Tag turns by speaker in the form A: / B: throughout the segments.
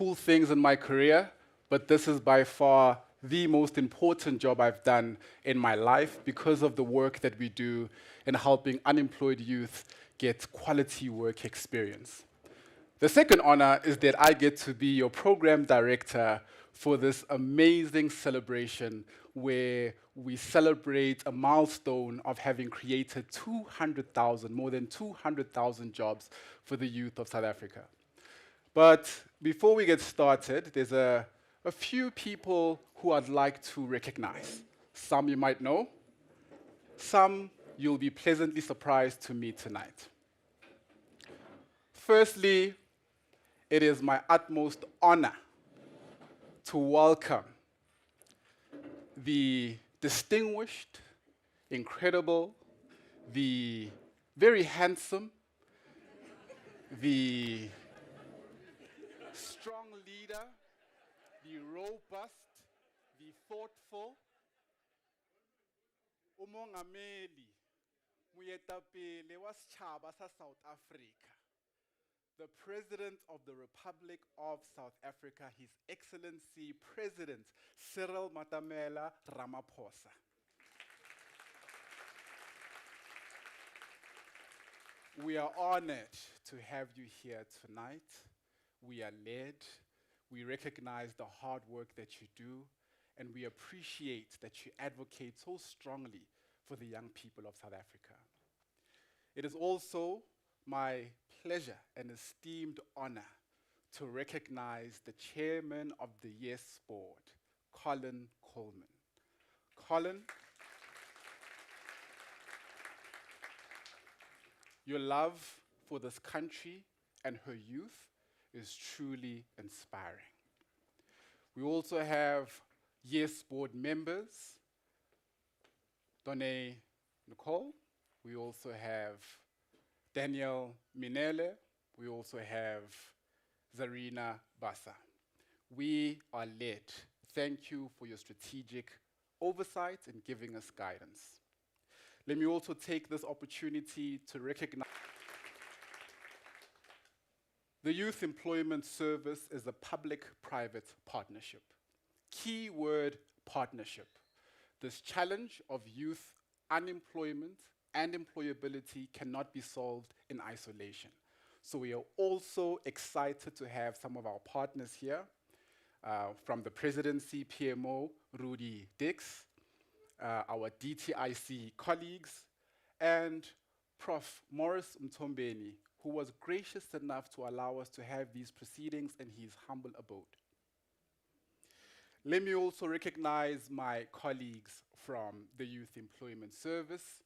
A: cool things in my career, but this is by far the most important job I've done in my life because of the work that we do in helping unemployed youth get quality work experience. The second honor is that I get to be your program director for this amazing celebration where we celebrate a milestone of having created 200,000, more than 200,000 jobs for the youth of South Africa. But before we get started, there's a few people who I'd like to recognize. Some you might know, some you'll be pleasantly surprised to meet tonight. Firstly, it is my utmost honor to welcome the distinguished, incredible, the very handsome, the strong leader, the robust, the thoughtful, umongameli, moetapele wa setjhaba sa South Africa, the President of the Republic of South Africa, His Excellency President Cyril Ramaphosa. We are honored to have you here tonight. We are led, we recognize the hard work that you do, and we appreciate that you advocate so strongly for the young people of South Africa. It is also my pleasure and esteemed honor to recognize the chairman of the YES board, Colin Coleman. Colin, your love for this country and her youth is truly inspiring. We also have YES board members, Done Nicole. We also have Daniel Minele. We also have Zarina Basa. We are led. Thank you for your strategic oversight and giving us guidance. Let me also take this opportunity to recognize the Youth Employment Service is a public-private partnership. Keyword partnership. This challenge of youth unemployment and employability cannot be solved in isolation. So we are also excited to have some of our partners here from the Presidency PMO, Rudy Dix, our DTIC colleagues, and Prof. Morris Mtombeni, who was gracious enough to allow us to have these proceedings in his humble abode. Let me also recognize my colleagues from the Youth Employment Service,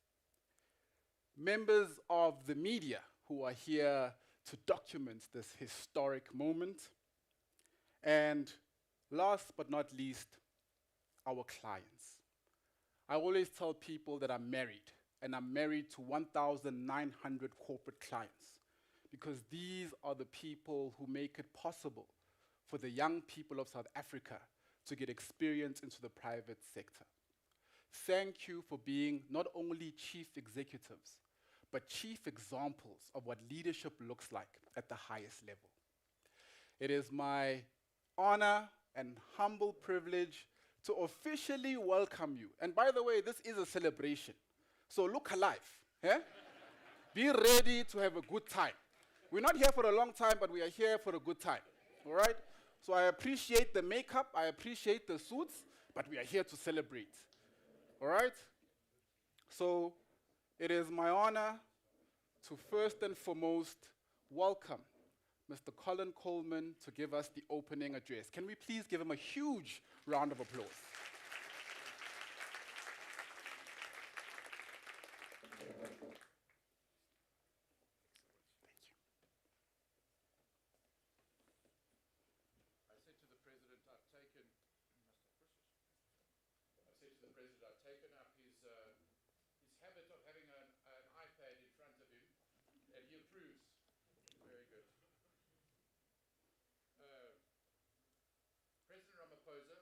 A: members of the media who are here to document this historic moment, and last but not least, our clients. I always tell people that I'm married, and I'm married to 1,900 corporate clients, because these are the people who make it possible for the young people of South Africa to get experience into the private sector. Thank you for being not only chief executives, but chief examples of what leadership looks like at the highest level. It is my honor and humble privilege to officially welcome you. And by the way, this is a celebration. So look alive. Yeah? Be ready to have a good time. We're not here for a long time, but we are here for a good time. All right? So I appreciate the makeup, I appreciate the suits, but we are here to celebrate. All right? So it is my honor to first and foremost welcome Mr. Colin Coleman to give us the opening address. Can we please give him a huge round of applause?
B: President Ramaphosa,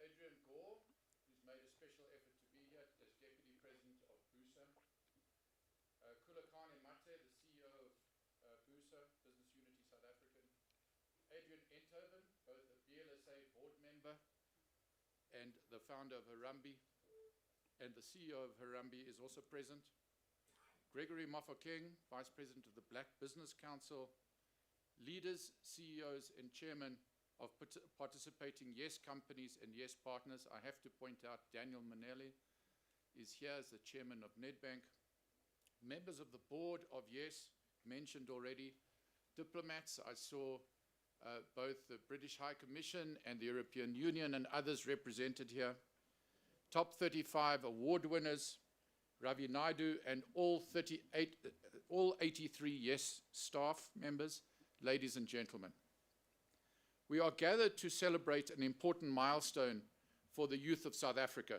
B: Adrian Gore, who's made a special effort to be here as Deputy President of BUSA, Kulakane Mate, the CEO of BUSA, Business Unity South African, Adrian Enter, member and the founder of Harambee, and the CEO of Harambee is also present. Gregory Mafokeng, Vice President of the Black Business Council, leaders, CEOs, and chairman of participating YES companies and YES partners. I have to point out Daniel Manelli is here as the chairman of Nedbank. Members of the board of YES, mentioned already. Diplomats, I saw both the British High Commission and the European Union and others represented here. Top 35 award winners, Ravi Naidu, and all 83 YES staff members, ladies and gentlemen. We are gathered to celebrate an important milestone for the youth of South Africa.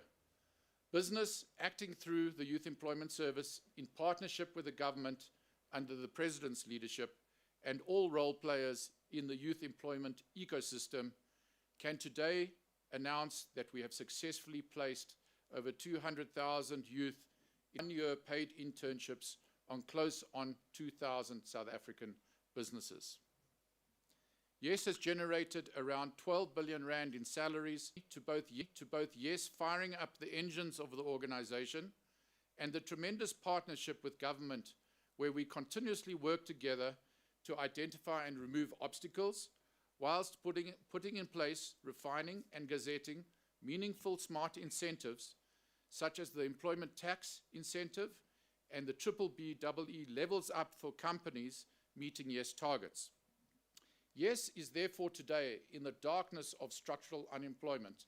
B: Business acting through the Youth Employment Service in partnership with the government under the President's leadership and all role players in the youth employment ecosystem can today announce that we have successfully placed over 200,000 youth in one-year paid internships on close on 2,000 South African businesses. YES has generated around 12 billion rand in salaries to both YES firing up the engines of the organization and the tremendous partnership with government where we continuously work together to identify and remove obstacles whilst putting in place, refining and gazetting meaningful smart incentives such as the employment tax incentive and the BBBEE levels up for companies meeting YES targets. YES is therefore today in the darkness of structural unemployment,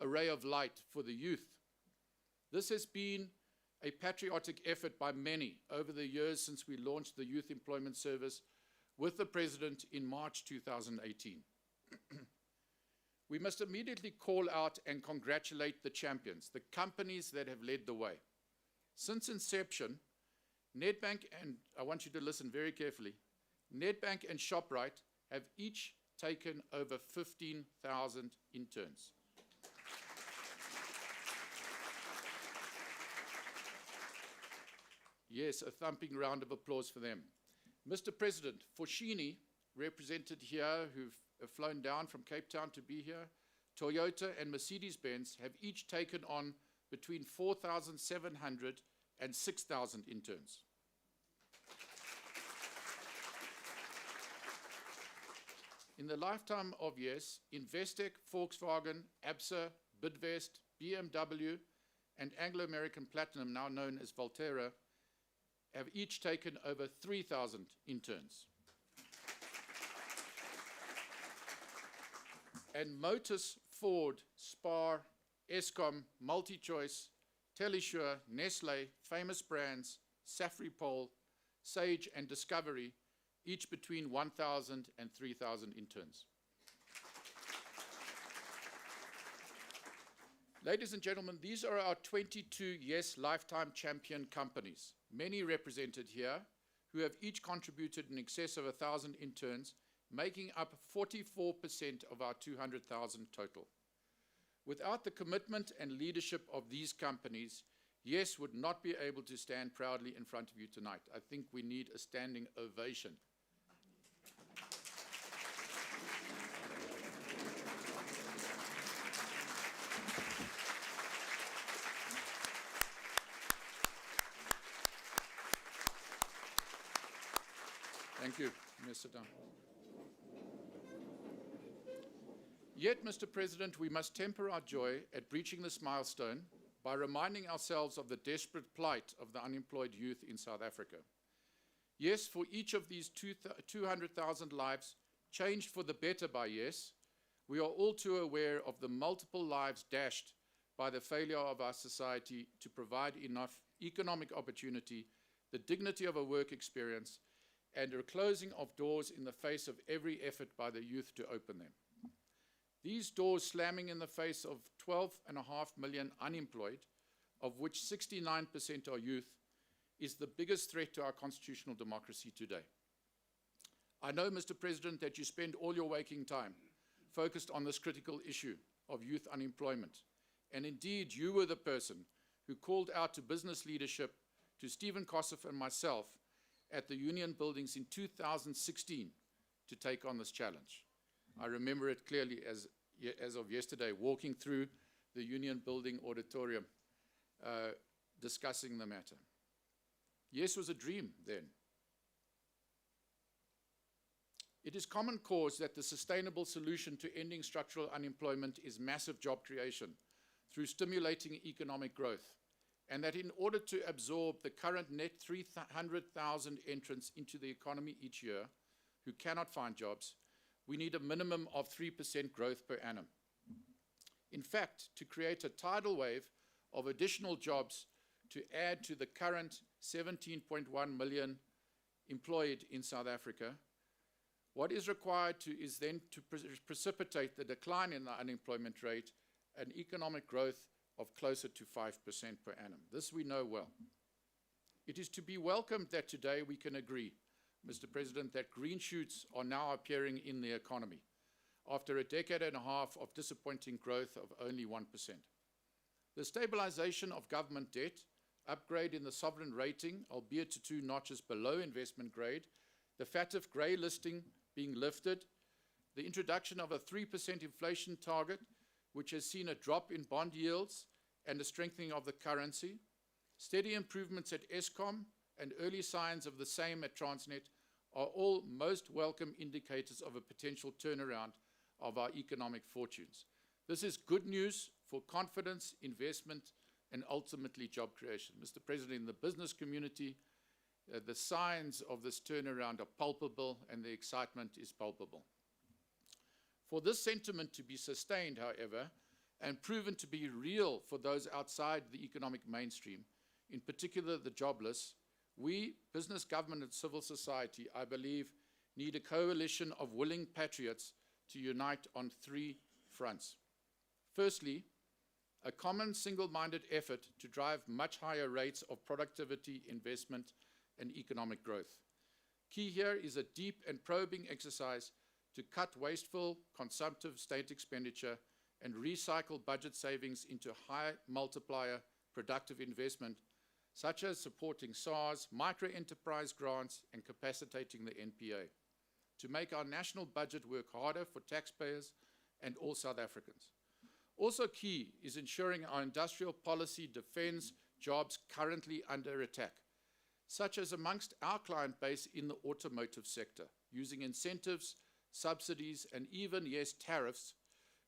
B: a ray of light for the youth. This has been a patriotic effort by many over the years since we launched the Youth Employment Service with the President in March 2018. We must immediately call out and congratulate the champions, the companies that have led the way. Since inception, Nedbank, and I want you to listen very carefully, Nedbank and Shoprite have each taken over 15,000 interns. Yes, a thumping round of applause for them. Mr. President, Foschini, represented here, who've flown down from Cape Town to be here, Toyota and Mercedes-Benz have each taken on between 4,700 and 6,000 interns. In the lifetime of YES, Investec, Volkswagen, Absa, Bidvest, BMW, and Anglo-American Platinum, now known as Volterra, have each taken over 3,000 interns. And Motus, Ford, Spar, Eskom, MultiChoice, Telesure, Nestle, Famous Brands, Safripol, Sage, and Discovery, each between 1,000 and 3,000 interns. Ladies and gentlemen, these are our 22 YES Lifetime Champion companies, many represented here, who have each contributed in excess of 1,000 interns, making up 44% of our 200,000 total. Without the commitment and leadership of these companies, YES would not be able to stand proudly in front of you tonight. I think we need a standing ovation. Thank you. You may sit down. Yet, Mr. President, we must temper our joy at reaching this milestone by reminding ourselves of the desperate plight of the unemployed youth in South Africa. Yes, for each of these 200,000 lives changed for the better by YES, we are all too aware of the multiple lives dashed by the failure of our society to provide enough economic opportunity, the dignity of a work experience, and a closing of doors in the face of every effort by the youth to open them. These doors slamming in the face of 12.5 million unemployed, of which 69% are youth, is the biggest threat to our constitutional democracy today. I know, Mr. President, that you spend all your waking time focused on this critical issue of youth unemployment. And indeed, you were the person who called out to business leadership, to Stephen Kossef and myself, at the Union Buildings in 2016 to take on this challenge. I remember it clearly as as of yesterday, walking through the Union Building auditorium, discussing the matter. Yes was a dream then. It is common cause that the sustainable solution to ending structural unemployment is massive job creation through stimulating economic growth, and that in order to absorb the current net 300,000 entrants into the economy each year who cannot find jobs, we need a minimum of 3% growth per annum. In fact, to create a tidal wave of additional jobs to add to the current 17.1 million employed in South Africa, what is required is then to precipitate the decline in the unemployment rate and economic growth of closer to 5% per annum. This we know well. It is to be welcomed that today we can agree, Mr. President, that green shoots are now appearing in the economy after a decade and a half of disappointing growth of only 1%. The stabilization of government debt, upgrade in the sovereign rating, albeit to 2 notches below investment grade, the FATF grey listing being lifted, the introduction of a 3% inflation target, which has seen a drop in bond yields and a strengthening of the currency, steady improvements at Eskom, and early signs of the same at Transnet are all most welcome indicators of a potential turnaround of our economic fortunes. This is good news for confidence, investment, and ultimately job creation. Mr. President, in the business community, the signs of this turnaround are palpable and the excitement is palpable. For this sentiment to be sustained, however, and proven to be real for those outside the economic mainstream, in particular the jobless, we, business, government, and civil society, I believe, need a coalition of willing patriots to unite on 3 fronts. Firstly, a common single-minded effort to drive much higher rates of productivity, investment, and economic growth. Key here is a deep and probing exercise to cut wasteful, consumptive state expenditure and recycle budget savings into high multiplier productive investment, such as supporting SARS, micro-enterprise grants, and capacitating the NPA, to make our national budget work harder for taxpayers and all South Africans. Also key is ensuring our industrial policy defends jobs currently under attack, such as amongst our client base in the automotive sector, using incentives, subsidies, and even, yes, tariffs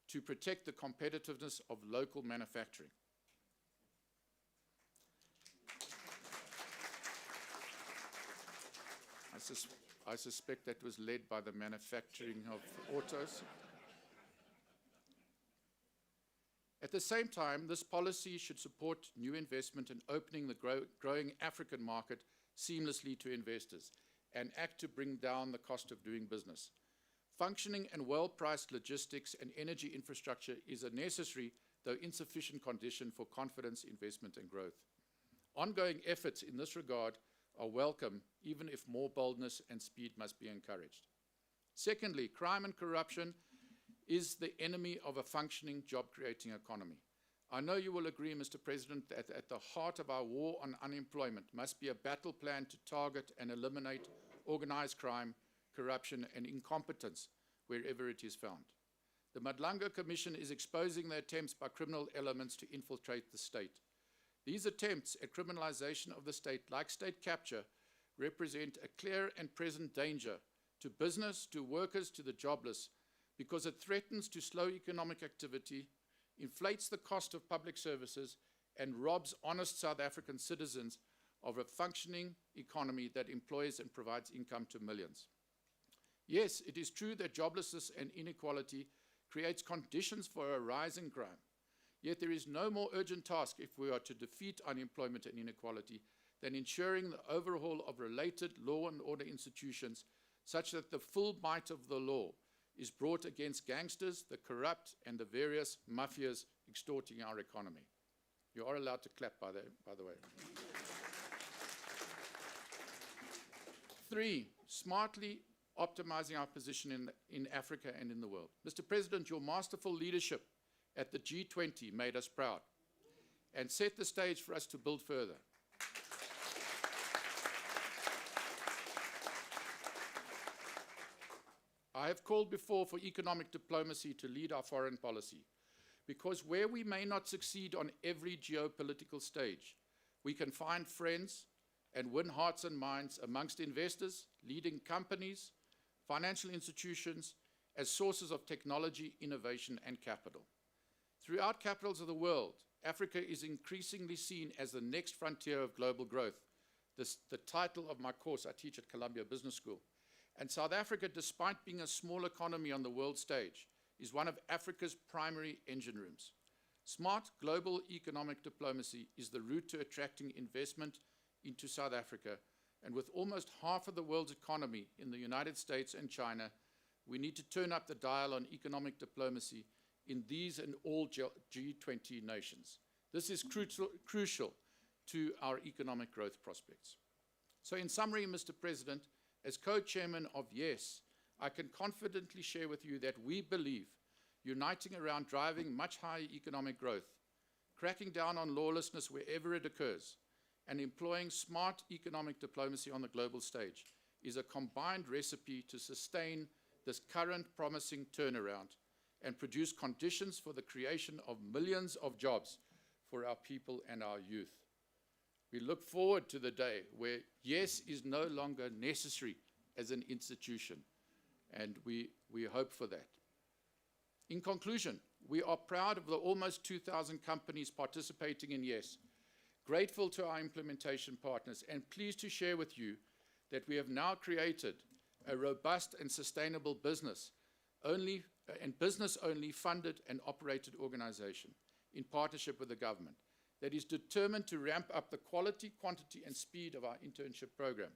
B: to protect the competitiveness of local manufacturing. I suspect that was led by the manufacturing of autos. At the same time, this policy should support new investment in opening the growing African market seamlessly to investors and act to bring down the cost of doing business. Functioning and well-priced logistics and energy infrastructure is a necessary, though insufficient, condition for confidence, investment, and growth. Ongoing efforts in this regard are welcome, even if more boldness and speed must be encouraged. Secondly, crime and corruption is the enemy of a functioning, job-creating economy. I know you will agree, Mr. President, that at the heart of our war on unemployment must be a battle plan to target and eliminate organized crime, corruption, and incompetence wherever it is found. The Madlanga Commission is exposing the attempts by criminal elements to infiltrate the state. These attempts at criminalization of the state, like state capture, represent a clear and present danger to business, to workers, to the jobless, because it threatens to slow economic activity, inflates the cost of public services, and robs honest South African citizens of a functioning economy that employs and provides income to millions. Yes, it is true that joblessness and inequality creates conditions for a rise in crime. Yet there is no more urgent task if we are to defeat unemployment and inequality than ensuring the overhaul of related law and order institutions such that the full might of the law is brought against gangsters, the corrupt, and the various mafias extorting our economy. You are allowed to clap, by the way. 3, smartly optimizing our position in Africa and in the world. Mr. President, your masterful leadership at the G20 made us proud and set the stage for us to build further. I have called before for economic diplomacy to lead our foreign policy, because where we may not succeed on every geopolitical stage, we can find friends and win hearts and minds amongst investors, leading companies, financial institutions, as sources of technology, innovation, and capital. Throughout capitals of the world, Africa is increasingly seen as the next frontier of global growth. The title of my course I teach at Columbia Business School. And South Africa, despite being a small economy on the world stage, is one of Africa's primary engine rooms. Smart global economic diplomacy is the route to attracting investment into South Africa, and with almost half of the world's economy in the United States and China, we need to turn up the dial on economic diplomacy in these and all G20 nations. This is crucial to our economic growth prospects. So in summary, Mr. President, as co-chairman of YES, I can confidently share with you that we believe uniting around driving much higher economic growth, cracking down on lawlessness wherever it occurs, and employing smart economic diplomacy on the global stage is a combined recipe to sustain this current promising turnaround and produce conditions for the creation of millions of jobs for our people and our youth. We look forward to the day where YES is no longer necessary as an institution, and we hope for that. In conclusion, we are proud of the almost 2,000 companies participating in YES, grateful to our implementation partners, and pleased to share with you that we have now created a robust and sustainable business-only funded and operated organization in partnership with the government that is determined to ramp up the quality, quantity, and speed of our internship program.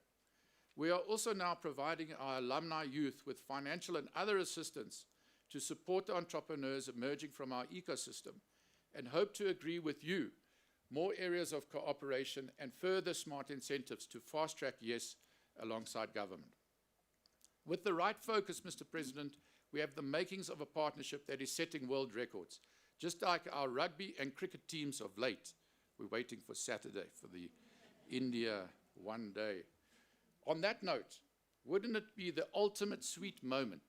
B: We are also now providing our alumni youth with financial and other assistance to support the entrepreneurs emerging from our ecosystem, and hope to agree with you more areas of cooperation and further smart incentives to fast-track YES alongside government. With the right focus, Mr. President, we have the makings of a partnership that is setting world records, just like our rugby and cricket teams of late. We're waiting for Saturday for the India one day. On that note, wouldn't it be the ultimate sweet moment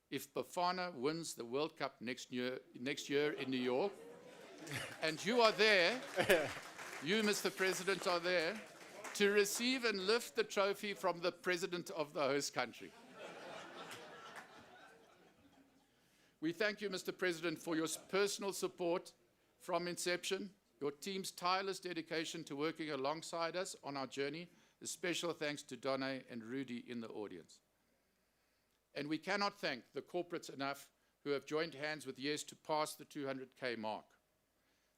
B: if Bafana wins the World Cup next year in New York, and you are there, you, Mr. President, are there to receive and lift the trophy from the President of the host country. We thank you, Mr. President, for your personal support from inception, your team's tireless dedication to working alongside us on our journey. A special thanks to Donne and Rudy in the audience. And we cannot thank the corporates enough who have joined hands with YES to pass the 200K mark.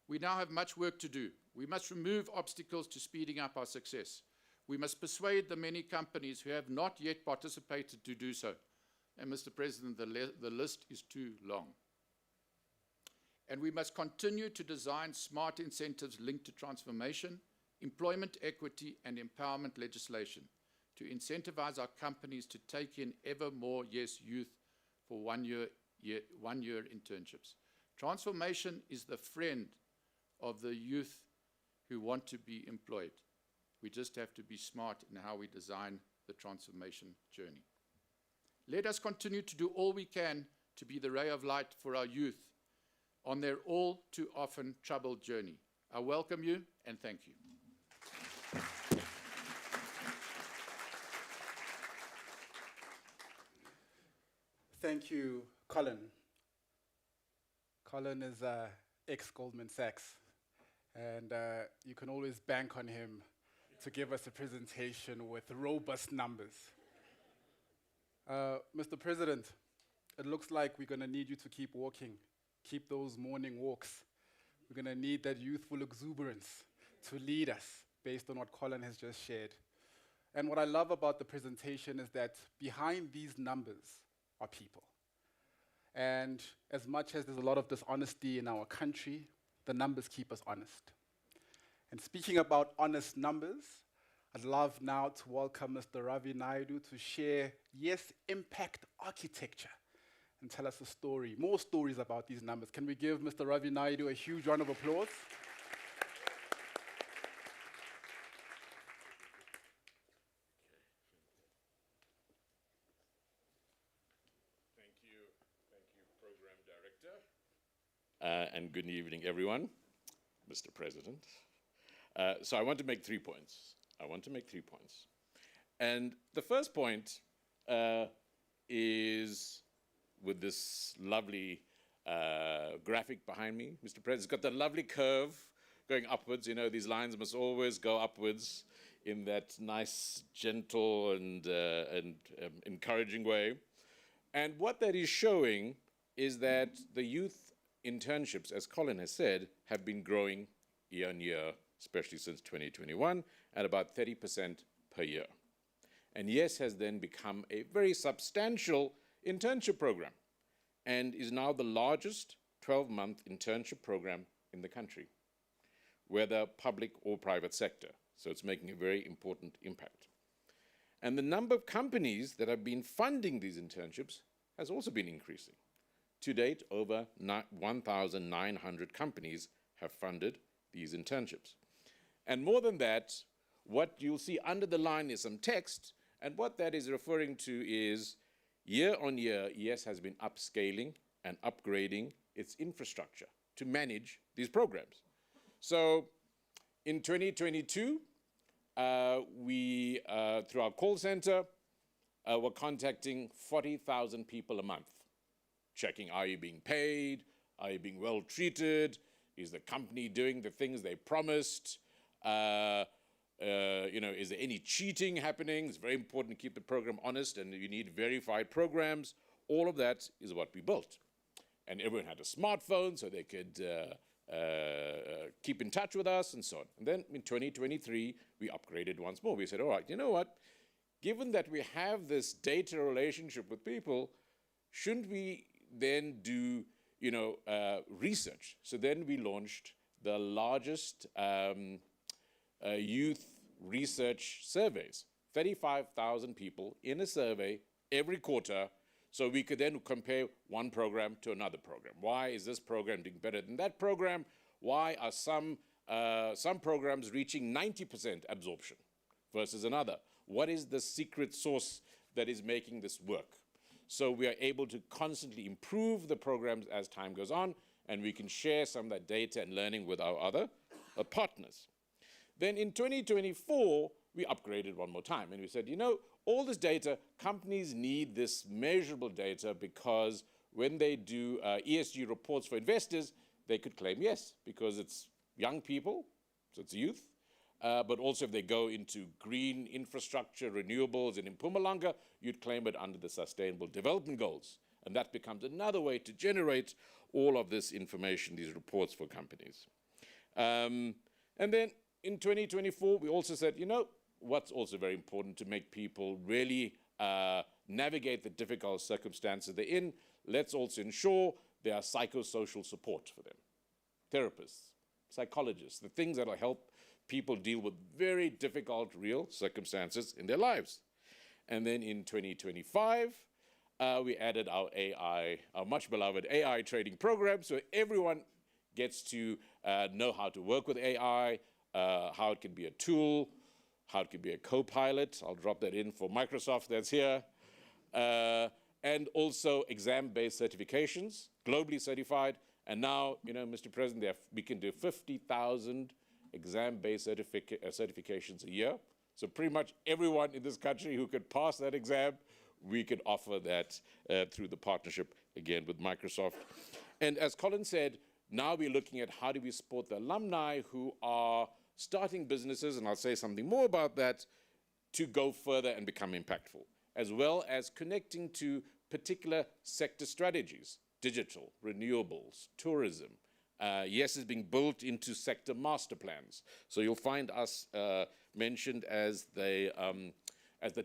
B: We now have much work to do. We must remove obstacles to speeding up our success. We must persuade the many companies who have not yet participated to do so. And Mr. President, the list is too long. And we must continue to design smart incentives linked to transformation, employment equity, and empowerment legislation to incentivize our companies to take in ever more YES youth for one-year internships. Transformation is the friend of the youth who want to be employed. We just have to be smart in how we design the transformation journey. Let us continue to do all we can to be the ray of light for our youth on their all too often troubled journey. I welcome you and thank you.
A: Thank you, Colin. Colin is ex-Goldman Sachs, and you can always bank on him to give us a presentation with robust numbers. Mr. President, it looks like we're going to need you to keep walking, keep those morning walks. We're going to need that youthful exuberance to lead us based on what Colin has just shared. And what I love about the presentation is that behind these numbers are people. And as much as there's a lot of dishonesty in our country, the numbers keep us honest. And speaking about honest numbers, I'd love now to welcome Mr. Ravi Naidu to share YES Impact Architecture and tell us a story, more stories about these numbers. Can we give Mr. Ravi Naidu a huge round of applause?
C: And good evening, everyone, Mr. President. So I want to make 3 points. And the first point is with this lovely graphic behind me, Mr. President. It's got the lovely curve going upwards. You know, these lines must always go upwards in that nice, gentle, and encouraging way. And what that is showing is that the youth internships, as Colin has said, have been growing year on year, especially since 2021, at about 30% per year. And YES has then become a very substantial internship program and is now the largest 12-month internship program in the country, whether public or private sector. So it's making a very important impact. And the number of companies that have been funding these internships has also been increasing. To date, over 1,900 companies have funded these internships. And more than that, what you'll see under the line is some text, and what that is referring to is year on year, YES has been upscaling and upgrading its infrastructure to manage these programs. So in 2022, we, through our call center, were contacting 40,000 people a month, checking, are you being paid? Are you being well treated? Is the company doing the things they promised? You know, is there any cheating happening? It's very important to keep the program honest, and you need verified programs. All of that is what we built. And everyone had a smartphone, so they could keep in touch with us and so on. And then in 2023, we upgraded once more. We said, all right, you know what? Given that we have this data relationship with people, shouldn't we then do, you know, research? So then we launched the largest youth research surveys, 35,000 people in a survey every quarter, so we could then compare one program to another program. Why is this program doing better than that program? Why are some programs reaching 90% absorption versus another? What is the secret sauce that is making this work? So we are able to constantly improve the programs as time goes on, and we can share some of that data and learning with our other partners. Then in 2024, we upgraded one more time, and we said, you know, all this data, companies need this measurable data, because when they do ESG reports for investors, they could claim yes, because it's young people, so it's youth, but also if they go into green infrastructure, renewables, and in Mpumalanga, you'd claim it under the Sustainable Development Goals. And that becomes another way to generate all of this information, these reports for companies. And then in 2024, we also said, you know, what's also very important to make people really navigate the difficult circumstances they're in, let's also ensure there are psychosocial support for them. Therapists, psychologists, the things that will help people deal with very difficult real circumstances in their lives. And then in 2025, we added our AI, our much beloved AI training program, so everyone gets to know how to work with AI, how it can be a tool, how it can be a co-pilot. I'll drop that in for Microsoft that's here. And also exam-based certifications, globally certified. And now, you know, Mr. President, we can do 50,000 exam-based certifications a year. So pretty much everyone in this country who could pass that exam, we could offer that through the partnership, again, with Microsoft. And as Colin said, now we're looking at how do we support the alumni who are starting businesses, and I'll say something more about that, to go further and become impactful, as well as connecting to particular sector strategies, digital, renewables, tourism. YES is being built into sector master plans. So you'll find us mentioned as the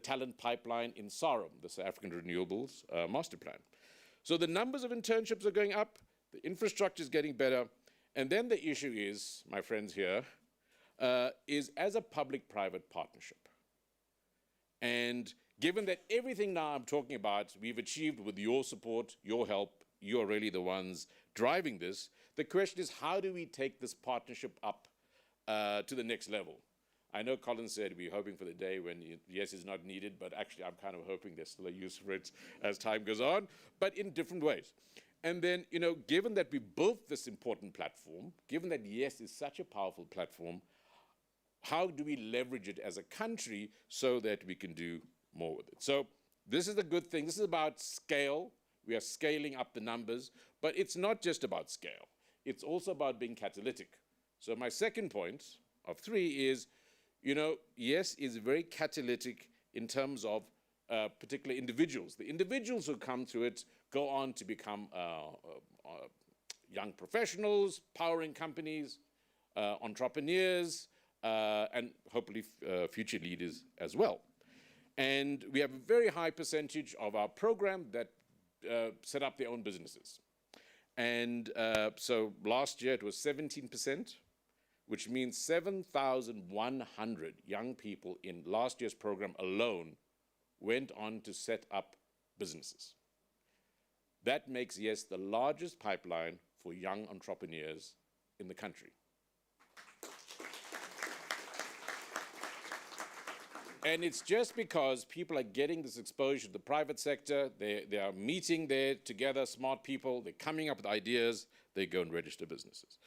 C: talent pipeline in SARM, the South African Renewables Master Plan. So the numbers of internships are going up, the infrastructure is getting better, and then the issue is, my friends here, is as a public-private partnership. And given that everything now I'm talking about we've achieved with your support, your help, you're really the ones driving this, the question is, how do we take this partnership up to the next level? I know Colin said we're hoping for the day when YES is not needed, but actually I'm kind of hoping there's still a use for it as time goes on, but in different ways. And then, given that we built this important platform, given that YES is such a powerful platform, how do we leverage it as a country so that we can do more with it? So this is a good thing. This is about scale. We are scaling up the numbers, but it's not just about scale. It's also about being catalytic. So my second point of 3 is, YES is very catalytic in terms of particular individuals. The individuals who come through it go on to become young professionals, powering companies, entrepreneurs, and hopefully future leaders as well. And we have a very high percentage of our program that set up their own businesses. And so last year it was 17%, which means 7,100 young people in last year's program alone went on to set up businesses. That makes YES the largest pipeline for young entrepreneurs in the country. And it's just because people are getting this exposure to the private sector, they are meeting there together, smart people, they're coming up with ideas, they go and register businesses.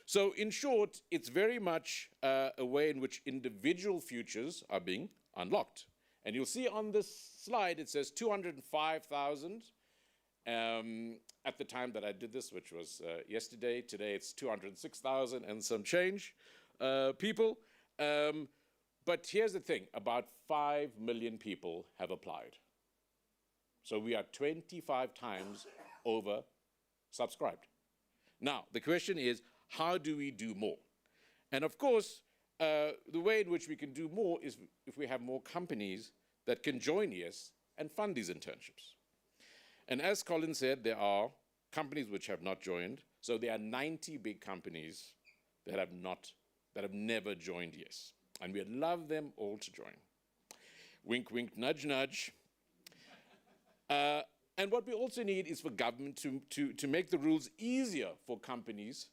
C: So in short, it's very much a way in which individual futures are being unlocked. And you'll see on this slide, it says 205,000 at the time that I did this, which was yesterday. Today it's 206,000 and some change people. But here's the thing, about 5 million people have applied. So we are 25 times over subscribed. Now, the question is, how do we do more? And of course, the way in which we can do more is if we have more companies that can join YES and fund these internships. And as Colin said, there are companies which have not joined. So there are 90 big companies that have never joined YES. And we'd love them all to join. Wink, wink, nudge, nudge. And what we also need is for government to make the rules easier for companies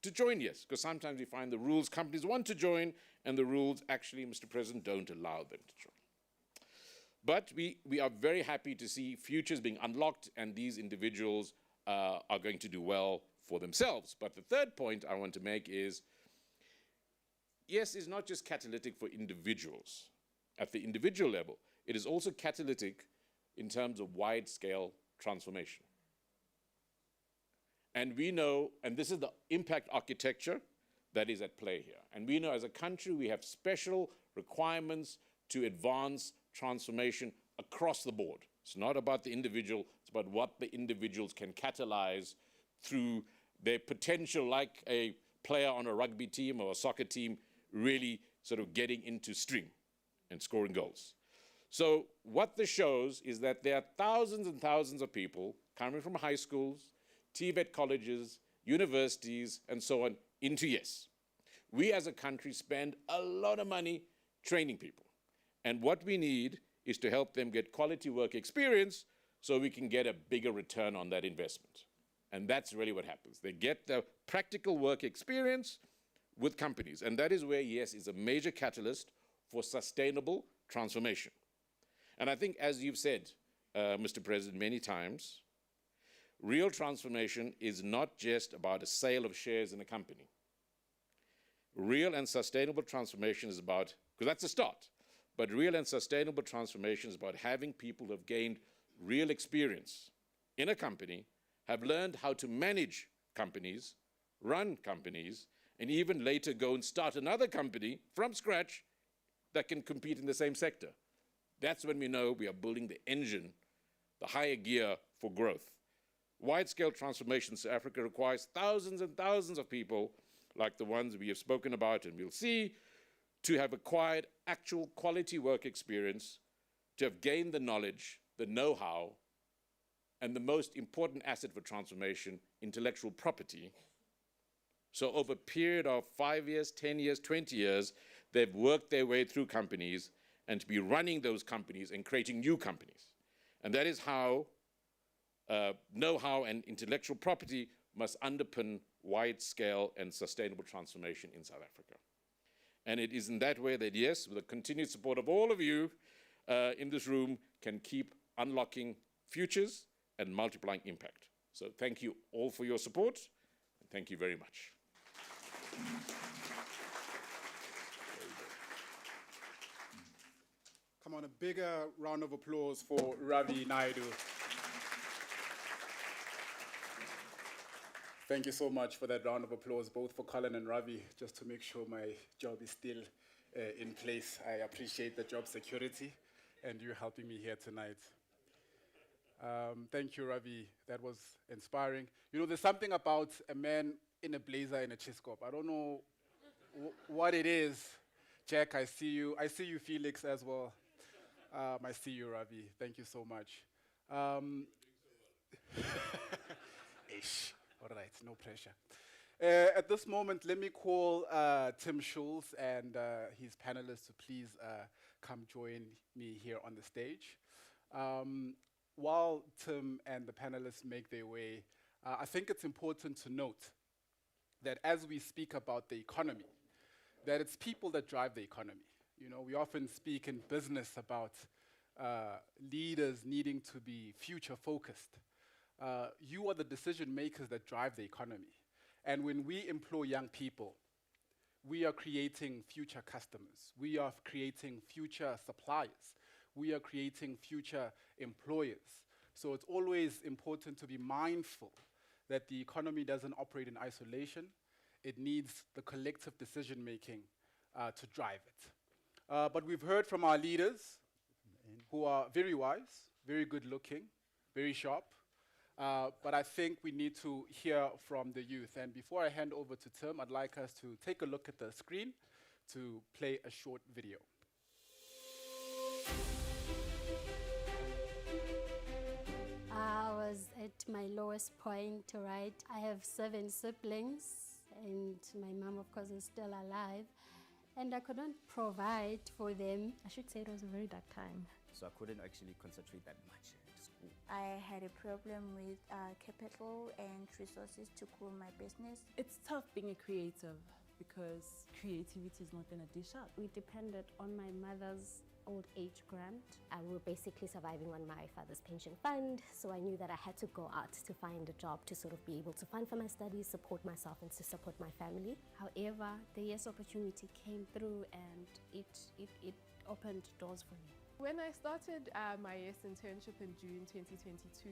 C: to join YES, because sometimes we find the rules companies want to join, and the rules actually, Mr. President, don't allow them to join. But we are very happy to see futures being unlocked, and these individuals are going to do well for themselves. But the third point I want to make is, YES is not just catalytic for individuals at the individual level, it is also catalytic in terms of wide-scale transformation. And we know, and this is the impact architecture that is at play here. And we know as a country we have special requirements to advance transformation across the board. It's not about the individual, it's about what the individuals can catalyze through their potential, like a player on a rugby team or a soccer team, really sort of getting into stream and scoring goals. So what this shows is that there are thousands and thousands of people coming from high schools, TVET colleges, universities, and so on, into YES. We as a country spend a lot of money training people. And what we need is to help them get quality work experience so we can get a bigger return on that investment. And that's really what happens. They get the practical work experience with companies. And that is where YES is a major catalyst for sustainable transformation. And I think, as you've said, Mr. President, many times, real transformation is not just about a sale of shares in a company. Real and sustainable transformation is about, because that's a start, but real and sustainable transformation is about having people who have gained real experience in a company, have learned how to manage companies, run companies, and even later go and start another company from scratch that can compete in the same sector. That's when we know we are building the engine, the higher gear for growth. Wide-scale transformation in South Africa requires thousands and thousands of people like the ones we have spoken about and we'll see, to have acquired actual quality work experience, to have gained the knowledge, the know-how, and the most important asset for transformation, intellectual property. So over a period of 5 years, 10 years, 20 years, they've worked their way through companies and to be running those companies and creating new companies. And that is how know-how and intellectual property must underpin wide-scale and sustainable transformation in South Africa. And it is in that way that, yes, with the continued support of all of you in this room, can keep unlocking futures and multiplying impact. So thank you all for your support, and thank you very much.
A: Come on, a bigger round of applause for Ravi Naidu. Thank you so much for that round of applause, both for Colin and Ravi, just to make sure my job is still in place. I appreciate the job security and you helping me here tonight. Thank you, Ravi. That was inspiring. You know, there's something about a man in a blazer in a chiscop. I don't know what it is. Jack, I see you. I see you, Felix, as well. I see you, Ravi. Thank you so much. Ish. All right, no pressure. At this moment, let me call Tim Schulz and his panelists to please come join me here on the stage. While Tim and the panelists make their way, I think it's important to note that as we speak about the economy, that it's people that drive the economy. You know, we often speak in business about leaders needing to be future focused. You are the decision makers that drive the economy. And when we employ young people, we are creating future customers. We are creating future suppliers. We are creating future employers. So it's always important to be mindful that the economy doesn't operate in isolation. It needs the collective decision making to drive it. But we've heard from our leaders who are very wise, very good looking, very sharp. But I think we need to hear from the youth. And before I hand over to Tim, I'd like us to take a look at the screen to play a short video.
D: I was at my lowest point, right? I have 7 siblings, and my mom, of course, is still alive. And I couldn't provide for them.
E: I should say it was a very dark time.
F: So I couldn't actually concentrate that much at school.
G: I had a problem with capital and resources to grow my business.
E: It's tough being a creative because creativity is not going to dish out.
D: We depended on my mother's old age grant.
H: We were basically surviving on my father's pension fund, so I knew that I had to go out to find a job to sort of be able to fund for my studies, support myself, and to support my family.
D: However, the YES opportunity came through and it opened doors for me.
I: When I started my YES internship in June 2022,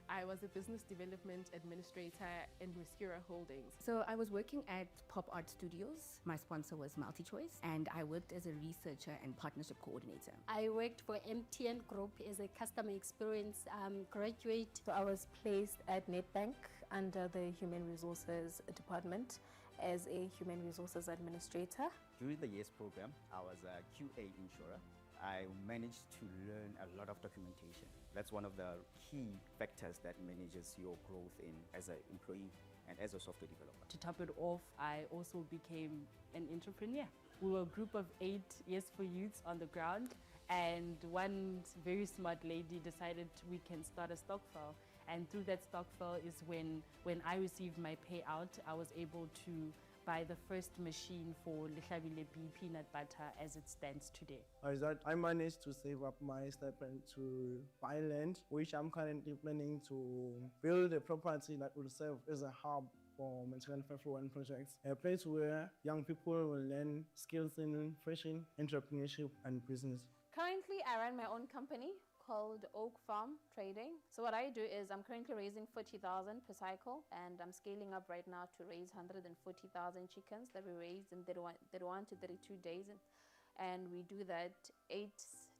I: I was a business development administrator in Muscura Holdings.
J: So I was working at Pop Art Studios. My sponsor was MultiChoice, and I worked as a researcher and partnership coordinator.
D: I worked for MTN Group as a customer experience graduate.
E: So I was placed at Nedbank under the Human Resources Department as a Human Resources Administrator.
F: During the YES program, I was a QA insurer. I managed to learn a lot of documentation. That's one of the key factors that manages your growth as an employee and as a software developer.
E: To top it off, I also became an entrepreneur. We were a group of 8 YES for youths on the ground, and one very smart lady decided we can start a stockpile. And through that stockpile is when I received my payout, I was able to buy the first machine for Lechabile Bee peanut butter as it stands today.
K: I managed to save up my stipend to buy land, which I'm currently planning to build a property that will serve as a hub for Mexican 501 projects, a place where young people will learn skills in fashion, entrepreneurship, and business.
L: Currently, I run my own company called Oak Farm Trading. So what I do is I'm currently raising 40,000 per cycle, and I'm scaling up right now to raise 140,000 chickens that we raise in 31 to 32 days. And we do that 8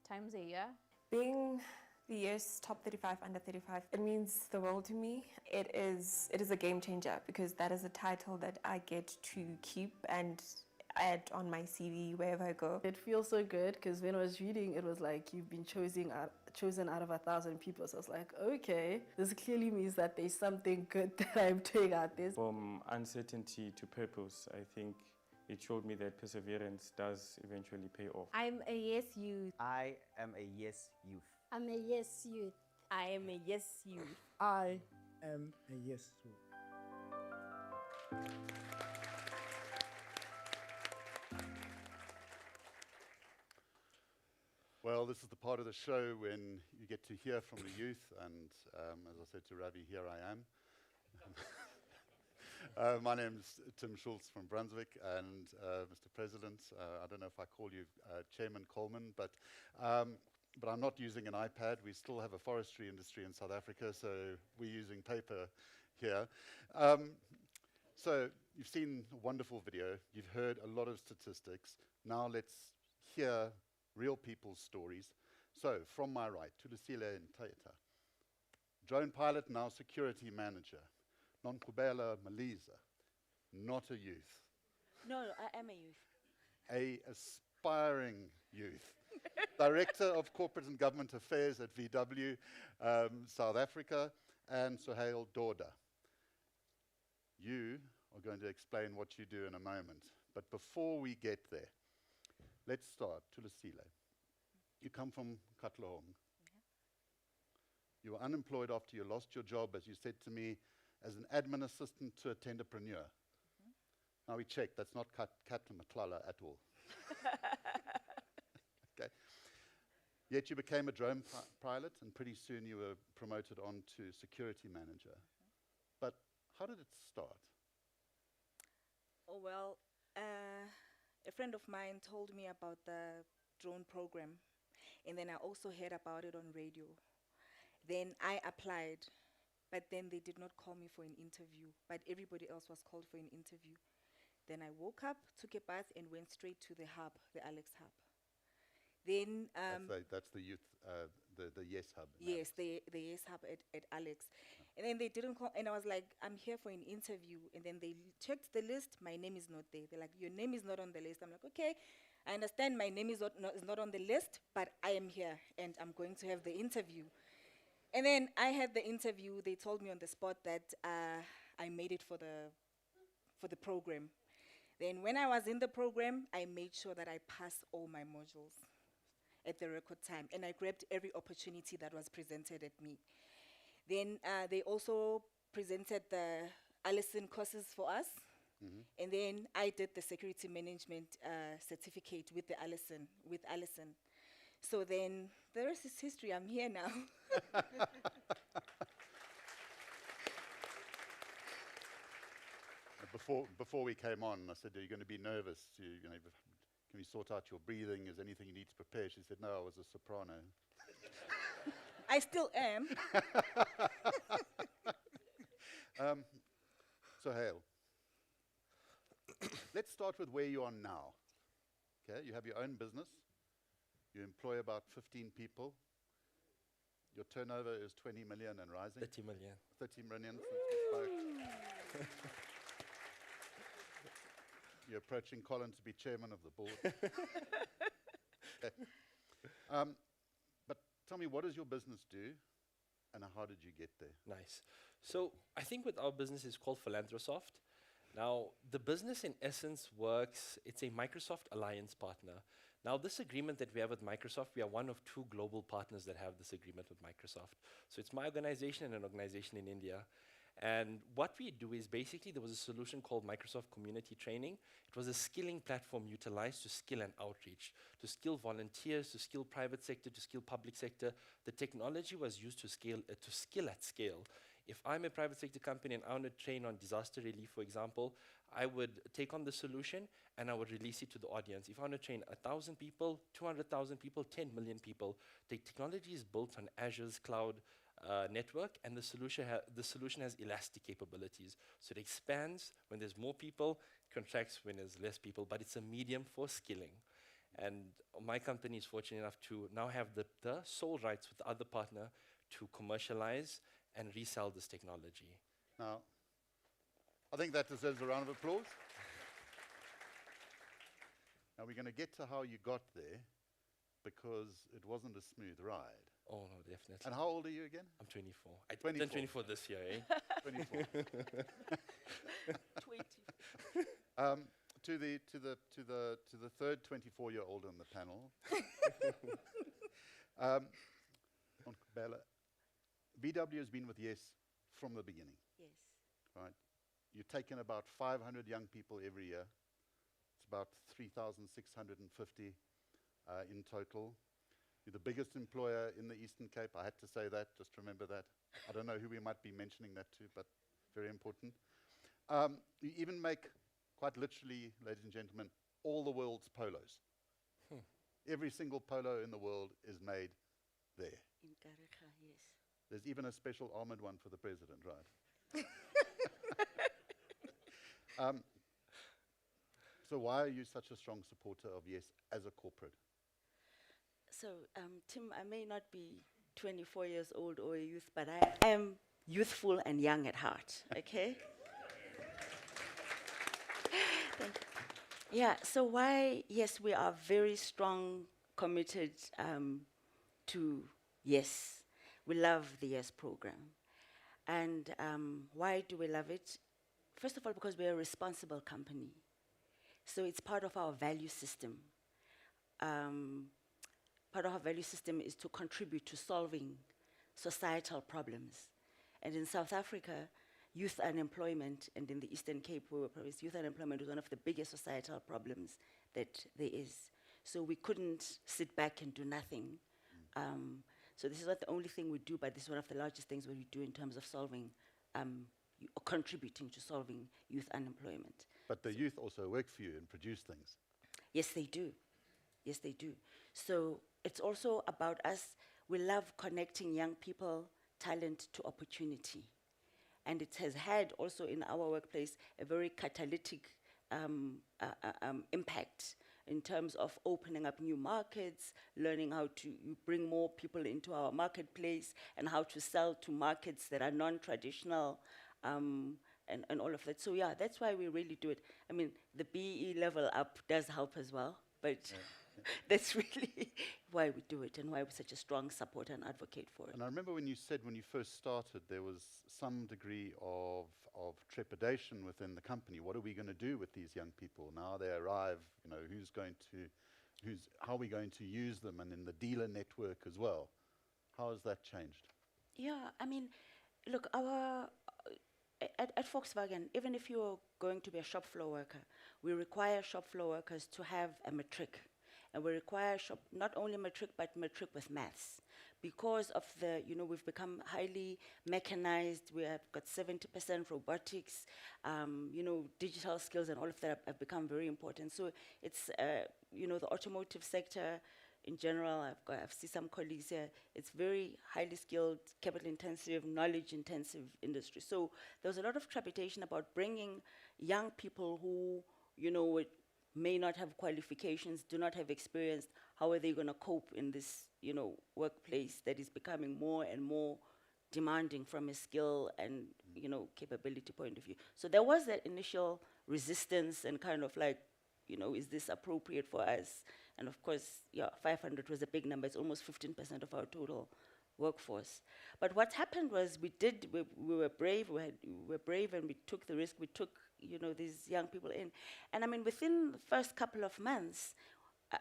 L: times a year.
M: Being the YES top 35 under 35, it means the world to me. It is a game changer because that is a title that I get to keep and add on my CV wherever I go.
E: It feels so good because when I was reading, it was like you've been chosen out of 1,000 people. So I was like, okay, this clearly means that there's something good that I'm doing out there.
N: From uncertainty to purpose, I think it showed me that perseverance does eventually pay off.
J: I'm a YES youth.
F: I am a YES youth.
D: I'm a YES youth.
J: I am a YES youth.
K: I am a YES youth.
O: Well, this is the part of the show when you get to hear from the youth, and as I said to Ravi, here I am. My name's Tim Schultz from Brunswick, and Mr. President, I don't know if I call you Chairman Coleman, but I'm not using an iPad. We still have a forestry industry in South Africa, so we're using paper here. So you've seen a wonderful video. You've heard a lot of statistics. Now let's hear real people's stories. So from my right, Tulisile and Taita. Drone pilot, now security manager. Nonkubela Maliza, not a youth.
P: No, I am a youth.
O: A aspiring youth. Director of Corporate and Government Affairs at VW, South Africa, and Sohail Dorda. You are going to explain what you do in a moment. But before we get there, let's start. Tulisile. You come from Katlehong. You were unemployed after you lost your job, as you said to me, as an admin assistant to a tenderpreneur. Now we check, that's not Captain McClellan at all. Okay. Yet you became a drone pilot, and pretty soon you were promoted on to security manager. But how did it start?
P: Oh, well, a friend of mine told me about the drone program, and then I also heard about it on radio. Then I applied, but then they did not call me for an interview, but everybody else was called for an interview. Then I woke up, took a bath, and went straight to the hub, the Alex hub. Then
O: that's the youth, the Yes Hub.
P: Yes, the Yes Hub at Alex. And then they didn't call, and I was like, I'm here for an interview. And then they checked the list, my name is not there. They're like, your name is not on the list. I'm like, okay, I understand my name is not on the list, but I am here, and I'm going to have the interview. And then I had the interview. They told me on the spot that I made it for the program. Then when I was in the program, I made sure that I passed all my modules at the record time, and I grabbed every opportunity that was presented at me. Then they also presented the Allison courses for us, and then I did the security management certificate with Allison. So then the rest is history. I'm here now.
O: Before we came on, I said, are you going to be nervous? Can we sort out your breathing? Is there anything you need to prepare? She said, no, I was a soprano.
P: I still am.
O: Sohail, let's start with where you are now. Okay, you have your own business. You employ about 15 people. Your turnover is 20 million and rising.
Q: 30 million.
O: 30 million since we spoke. You're approaching Colin to be chairman of the board. Okay. But tell me, what does your business do, and how did you get there?
Q: Nice. So I think with our business is called Philanthrosoft. Now, the business in essence works, it's a Microsoft Alliance partner. Now, this agreement that we have with Microsoft, we are one of 2 global partners that have this agreement with Microsoft. So it's my organization and an organization in India. And what we do is basically there was a solution called Microsoft Community Training. It was a skilling platform utilized to skill and outreach, to skill volunteers, to skill private sector, to skill public sector. The technology was used to skill at scale. If I'm a private sector company and I want to train on disaster relief, for example, I would take on the solution and I would release it to the audience. If I want to train 1,000 people, 200,000 people, 10 million people, the technology is built on Azure's cloud network, and the solution has elastic capabilities. So it expands when there's more people, contracts when there's less people, but it's a medium for skilling. And my company is fortunate enough to now have the sole rights with the other partner to commercialize and resell this technology.
O: Now, I think that deserves a round of applause. Now we're going to get to how you got there, because it wasn't a smooth ride.
Q: Oh, no, definitely.
O: And how old are you again?
Q: I'm 24. I
O: 24.
Q: turned 24 this year, eh?
O: 24.
P: 20.
O: To the third 24-year-old on the panel. Bella, VW has been with Yes from the beginning.
P: Yes.
O: Right. You've taken about 500 young people every year. It's about 3,650 in total. You're the biggest employer in the Eastern Cape. I had to say that, just remember that. I don't know who we might be mentioning that to, but very important. You even make, quite literally, ladies and gentlemen, all the world's polos. Every single polo in the world is made there.
P: In Karika, yes.
O: There's even a special armored one for the president, right? So why are you such a strong supporter of YES as a corporate?
P: So, Tim, I may not be 24 years old or a youth, but I am youthful and young at heart, okay? Thank you. Yeah, so why, yes, we are very strong, committed to YES. We love the YES program. And why do we love it? First of all, because we're a responsible company. So it's part of our value system. Part of our value system is to contribute to solving societal problems. And in South Africa, youth unemployment, and in the Eastern Cape, where we're based, youth unemployment is one of the biggest societal problems that there is. So we couldn't sit back and do nothing. So this is not the only thing we do, but this is one of the largest things we do in terms of solving, contributing to solving youth unemployment.
O: But the youth also work for you and produce things.
P: Yes, they do. Yes, they do. So it's also about us. We love connecting young people, talent to opportunity. And it has had also in our workplace a very catalytic impact in terms of opening up new markets, learning how to bring more people into our marketplace, and how to sell to markets that are non-traditional, and all of that. So yeah, that's why we really do it. I mean, the BE level up does help as well, but that's really why we do it and why we're such a strong supporter and advocate for it.
O: And I remember when you said when you first started, there was some degree of trepidation within the company. What are we going to do with these young people? Now they arrive, you know, how are we going to use them, and in the dealer network as well? How has that changed?
P: Yeah, I mean, look, at Volkswagen, even if you're going to be a shop floor worker, we require shop floor workers to have a matric. And we require not only matric, but matric with maths. Because of the, we've become highly mechanized, we have got 70% robotics, digital skills and all of that have become very important. So it's, the automotive sector in general, I've seen some colleagues here, it's very highly skilled, capital intensive, knowledge intensive industry. So there was a lot of trepidation about bringing young people who, may not have qualifications, do not have experience. How are they going to cope in this, workplace that is becoming more and more demanding from a skill and, capability point of view? So there was that initial resistance and kind of like, is this appropriate for us? And of course, 500 was a big number. It's almost 15% of our total workforce. But what happened was we were brave. We were brave, and we took the risk. We took these young people in, and I mean within the first couple of months,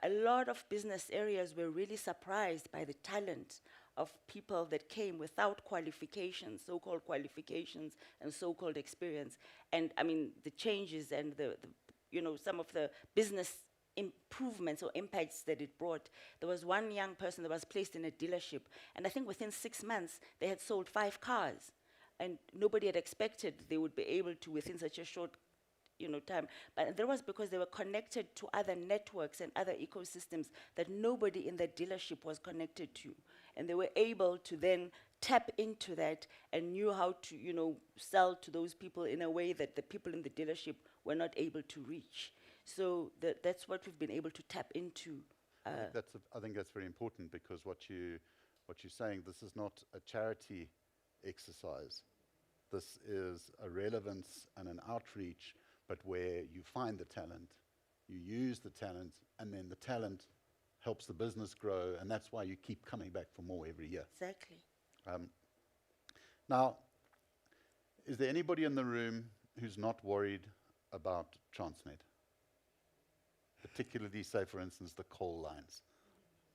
P: a lot of business areas were really surprised by the talent of people that came without qualifications, so-called qualifications and so-called experience. And I mean the changes and the some of the business improvements or impacts that it brought. There was one young person that was placed in a dealership, and I think within 6 months they had sold 5 cars, and nobody had expected they would be able to within such a short time. But that was because they were connected to other networks and other ecosystems that nobody in that dealership was connected to, and they were able to then tap into that and knew how to sell to those people in a way that the people in the dealership were not able to reach. So that's what we've been able to tap into.
O: I think that's very important, because what you're saying, this is not a charity exercise. This is a relevance and an outreach, but where you find the talent, you use the talent, and then the talent helps the business grow, and that's why you keep coming back for more every year.
P: Exactly.
O: Now, is there anybody in the room who's not worried about Transnet? Particularly, say, for instance, the coal lines.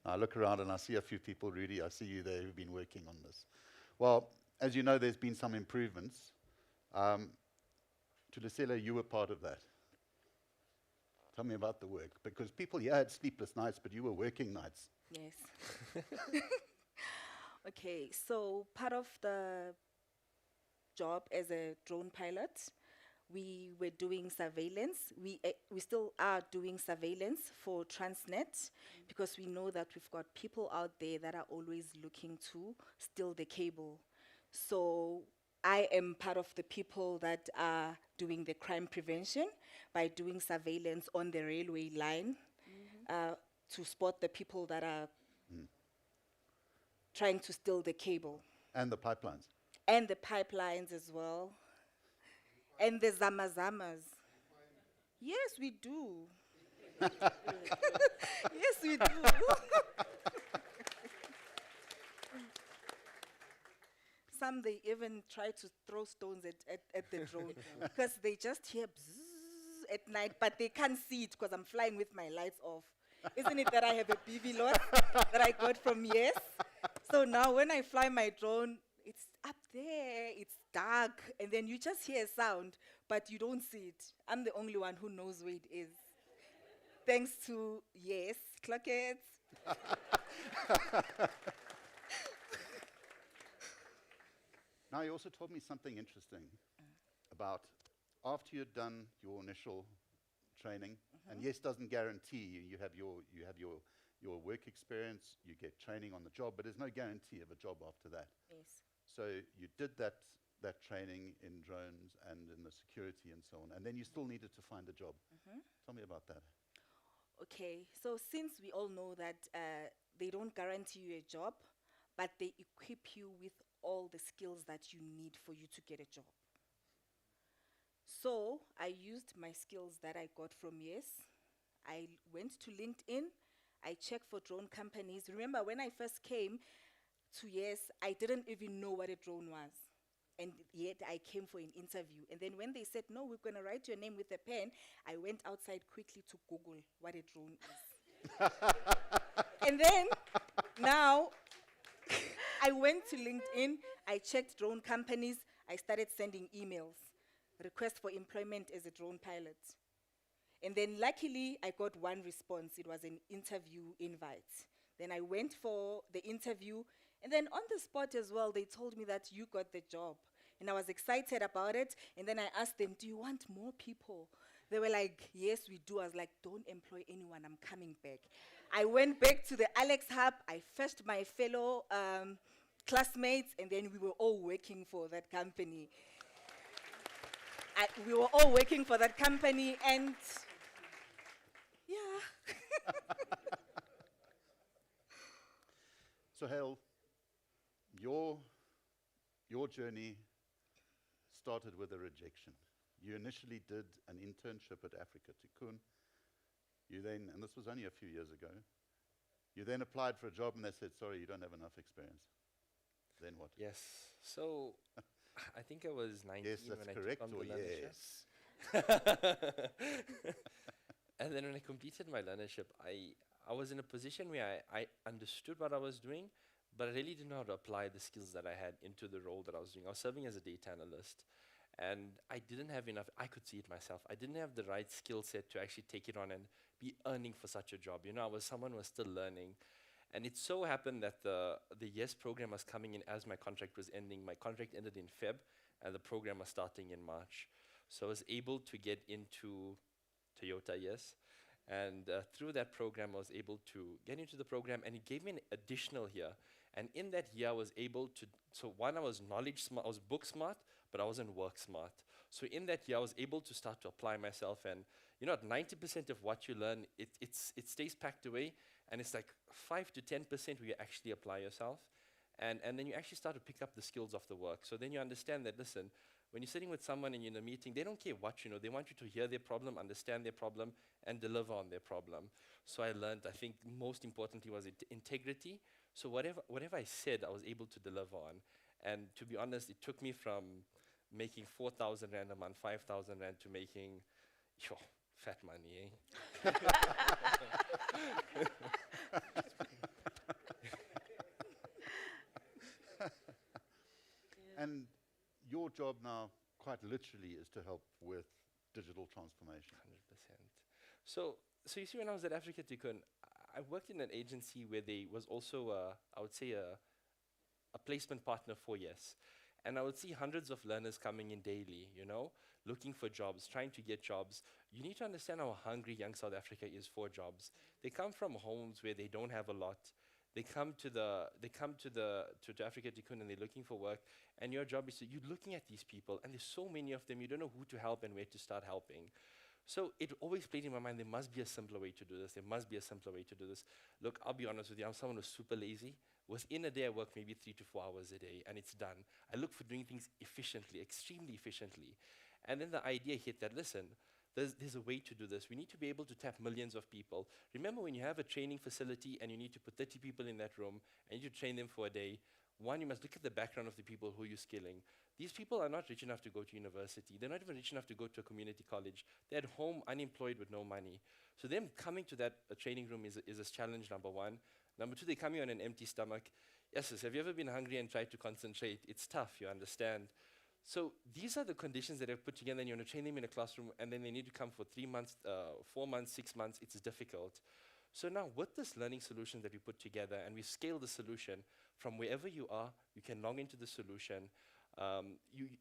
O: I look around and I see a few people, Rudy, I see you there who've been working on this. Well, as you know, there's been some improvements. Tulisela, you were part of that. Tell me about the work, because people here had sleepless nights, but you were working nights.
P: Yes. Okay, so part of the job as a drone pilot. We were doing surveillance. We still are doing surveillance for Transnet because we know that we've got people out there that are always looking to steal the cable. So I am part of the people that are doing the crime prevention by doing surveillance on the railway line to spot the people that are trying to steal the cable.
O: And the pipelines.
P: And the pipelines as well. And the zamazamas. Yes, we do. Yes, we do. Some, they even try to throw stones at the drone because they just hear bzzz at night, but they can't see it because I'm flying with my lights off. Isn't it that I have a BV lot that I got from Yes? So now when I fly my drone, it's up there, it's dark, and then you just hear a sound, but you don't see it. I'm the only one who knows where it is. Thanks to Yes, clock it.
O: Now, you also told me something interesting about after you'd done your initial training, and Yes doesn't guarantee you have your work experience, you get training on the job, but there's no guarantee of a job after that.
P: Yes.
O: So you did that training in drones and in the security and so on, and then you still needed to find a job. Tell me about that.
P: Okay, so since we all know that they don't guarantee you a job, but they equip you with all the skills that you need for you to get a job. So I used my skills that I got from Yes. I went to LinkedIn. I checked for drone companies. Remember, when I first came to Yes, I didn't even know what a drone was. And yet I came for an interview. And then when they said, no, we're going to write your name with a pen, I went outside quickly to Google what a drone is. And then now I went to LinkedIn, I checked drone companies, I started sending emails, request for employment as a drone pilot. And then luckily I got one response. It was an interview invite. Then I went for the interview, and then on the spot as well, they told me that you got the job. And I was excited about it. And then I asked them, do you want more people? They were like, yes, we do. I was like, don't employ anyone, I'm coming back. I went back to the Alex Hub, I fetched my fellow classmates, and then we were all working for that company. We were all working for that company, and yeah.
O: So Hale, your journey started with a rejection. You initially did an internship at Africa Tikkun. You then, and this was only a few years ago, you then applied for a job and they said, sorry, you don't have enough experience. Then what?
Q: Yes. So I think I was 19
O: yes, that's
Q: when I
O: correct,
Q: took on
O: or
Q: the learnership.
O: yes.
Q: And then when I completed my learnership, I was in a position where I understood what I was doing, but I really didn't know how to apply the skills that I had into the role that I was doing. I was serving as a data analyst, and I didn't have enough. I could see it myself. I didn't have the right skill set to actually take it on and be earning for such a job. You know, I was someone who was still learning. And it so happened that the YES program was coming in as my contract was ending. My contract ended in Feb, and the program was starting in March. So I was able to get into Toyota YES. And through that program, I was able to get into the program, and it gave me an additional year. And in that year, I was able to, so one, I was knowledge smart, I was book smart, but I wasn't work smart. So in that year, I was able to start to apply myself, and you know, 90% of what you learn, it stays packed away, and it's like 5 to 10% where you actually apply yourself. And then you actually start to pick up the skills of the work. So then you understand that, listen, when you're sitting with someone and you're in a meeting, they don't care what you know. They want you to hear their problem, understand their problem, and deliver on their problem. So I learned, I think, most importantly was integrity. So whatever I said, I was able to deliver on. And to be honest, it took me from making 4,000 Rand a month, 5,000 Rand to making, fat money, eh?
O: And your job now, quite literally, is to help with digital transformation.
Q: 100%. So you see, when I was at Africa Tikkun, I worked in an agency where there was also, I would say, a placement partner for YES. And I would see hundreds of learners coming in daily, you know, looking for jobs, trying to get jobs. You need to understand how hungry young South Africa is for jobs. They come from homes where they don't have a lot. They come to Africa Tikkun and they're looking for work. And your job is you're looking at these people, and there's so many of them, you don't know who to help and where to start helping. So it always played in my mind, there must be a simpler way to do this. There must be a simpler way to do this. Look, I'll be honest with you, I'm someone who's super lazy. Within a day, I work maybe 3 to 4 hours a day, and it's done. I look for doing things efficiently, extremely efficiently. And then the idea hit that, listen, there's a way to do this. We need to be able to tap millions of people. Remember when you have a training facility and you need to put 30 people in that room and you train them for a day, one, you must look at the background of the people who you're skilling. These people are not rich enough to go to university. They're not even rich enough to go to a community college. They're at home unemployed with no money. So them coming to that training room is a challenge, number one. Number two, they come here on an empty stomach. Yes, have you ever been hungry and tried to concentrate? It's tough, you understand. So these are the conditions that I've put together, and you want to train them in a classroom, and then they need to come for 3 months, 4 months, 6 months. It's difficult. So now with this learning solution that we put together, and we scale the solution from wherever you are, you can log into the solution.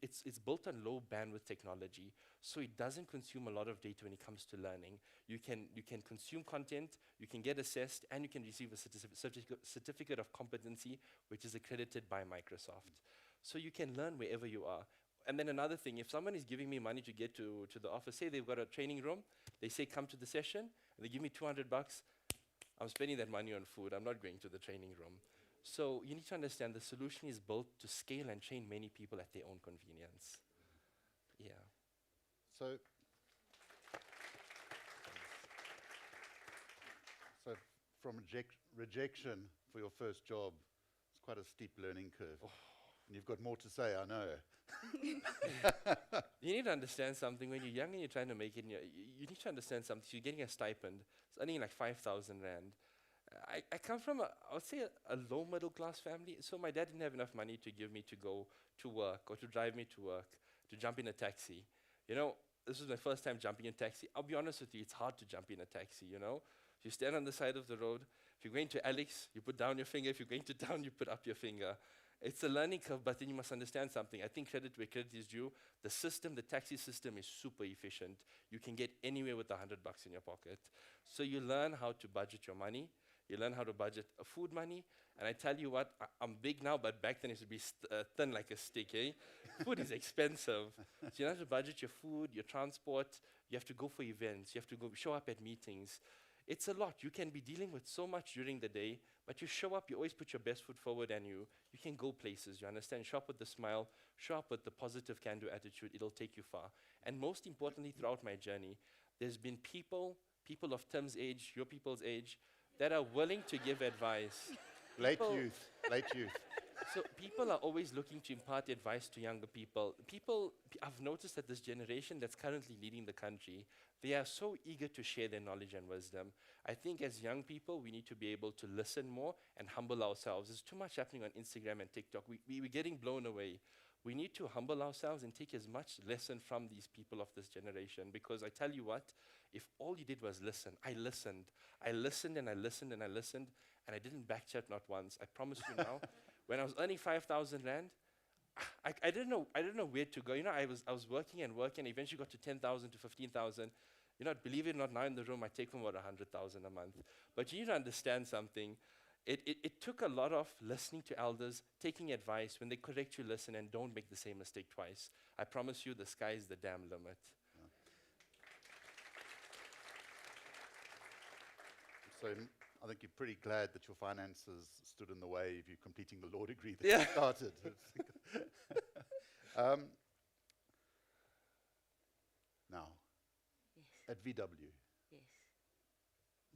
Q: It's built on low bandwidth technology, so it doesn't consume a lot of data when it comes to learning. You can consume content, you can get assessed, and you can receive a certificate of competency, which is accredited by Microsoft. So you can learn wherever you are. And then another thing, if someone is giving me money to get to the office, say they've got a training room, they say come to the session, and they give me 200 bucks, I'm spending that money on food, I'm not going to the training room. So you need to understand the solution is built to scale and train many people at their own convenience. Yeah.
O: So from rejection for your first job, it's quite a steep learning curve. Oh. And you've got more to say, I know.
Q: You need to understand something. When you're young and you're trying to make it, you need to understand something. So you're getting a stipend. It's earning like 5,000 Rand. I come from, I would say, a low middle class family. So my dad didn't have enough money to give me to go to work or to drive me to work, to jump in a taxi. You know, this was my first time jumping in a taxi. I'll be honest with you, it's hard to jump in a taxi, you know. You stand on the side of the road. If you're going to Alex, you put down your finger. If you're going to town, you put up your finger. It's a learning curve, but then you must understand something. I think credit where credit is due. The system, the taxi system is super efficient. You can get anywhere with 100 bucks in your pocket. So you learn how to budget your money. You learn how to budget food money. And I tell you what, I'm big now, but back then it used to be thin like a stick, eh? Food is expensive. So you have to budget your food, your transport. You have to go for events. You have to go show up at meetings. It's a lot. You can be dealing with so much during the day, but you show up, you always put your best foot forward, and you can go places, you understand? Show up with a smile, show up with the positive can-do attitude, it'll take you far. And most importantly, throughout my journey, there's been people of Tim's age, your people's age, that are willing to give advice.
O: Late youth.
Q: So people are always looking to impart advice to younger people. I've noticed that this generation that's currently leading the country, they are so eager to share their knowledge and wisdom. I think as young people, we need to be able to listen more and humble ourselves. There's too much happening on Instagram and TikTok. We're getting blown away. We need to humble ourselves and take as much lesson from these people of this generation, because I tell you what, if all you did was listen, I listened and I listened and I listened, and I didn't backchat not once. I promise you now, when I was earning 5,000 Rand, I didn't know where to go. You know, I was working and eventually got to 10,000 to 15,000. You know, believe it or not, now in the room I take home about 100,000 a month. But you need to understand something. It took a lot of listening to elders, taking advice. When they correct you, listen, and don't make the same mistake twice. I promise you, the sky is the damn limit.
O: So I think you're pretty glad that your finances stood in the way of you completing the law degree that you started. Now, at VW,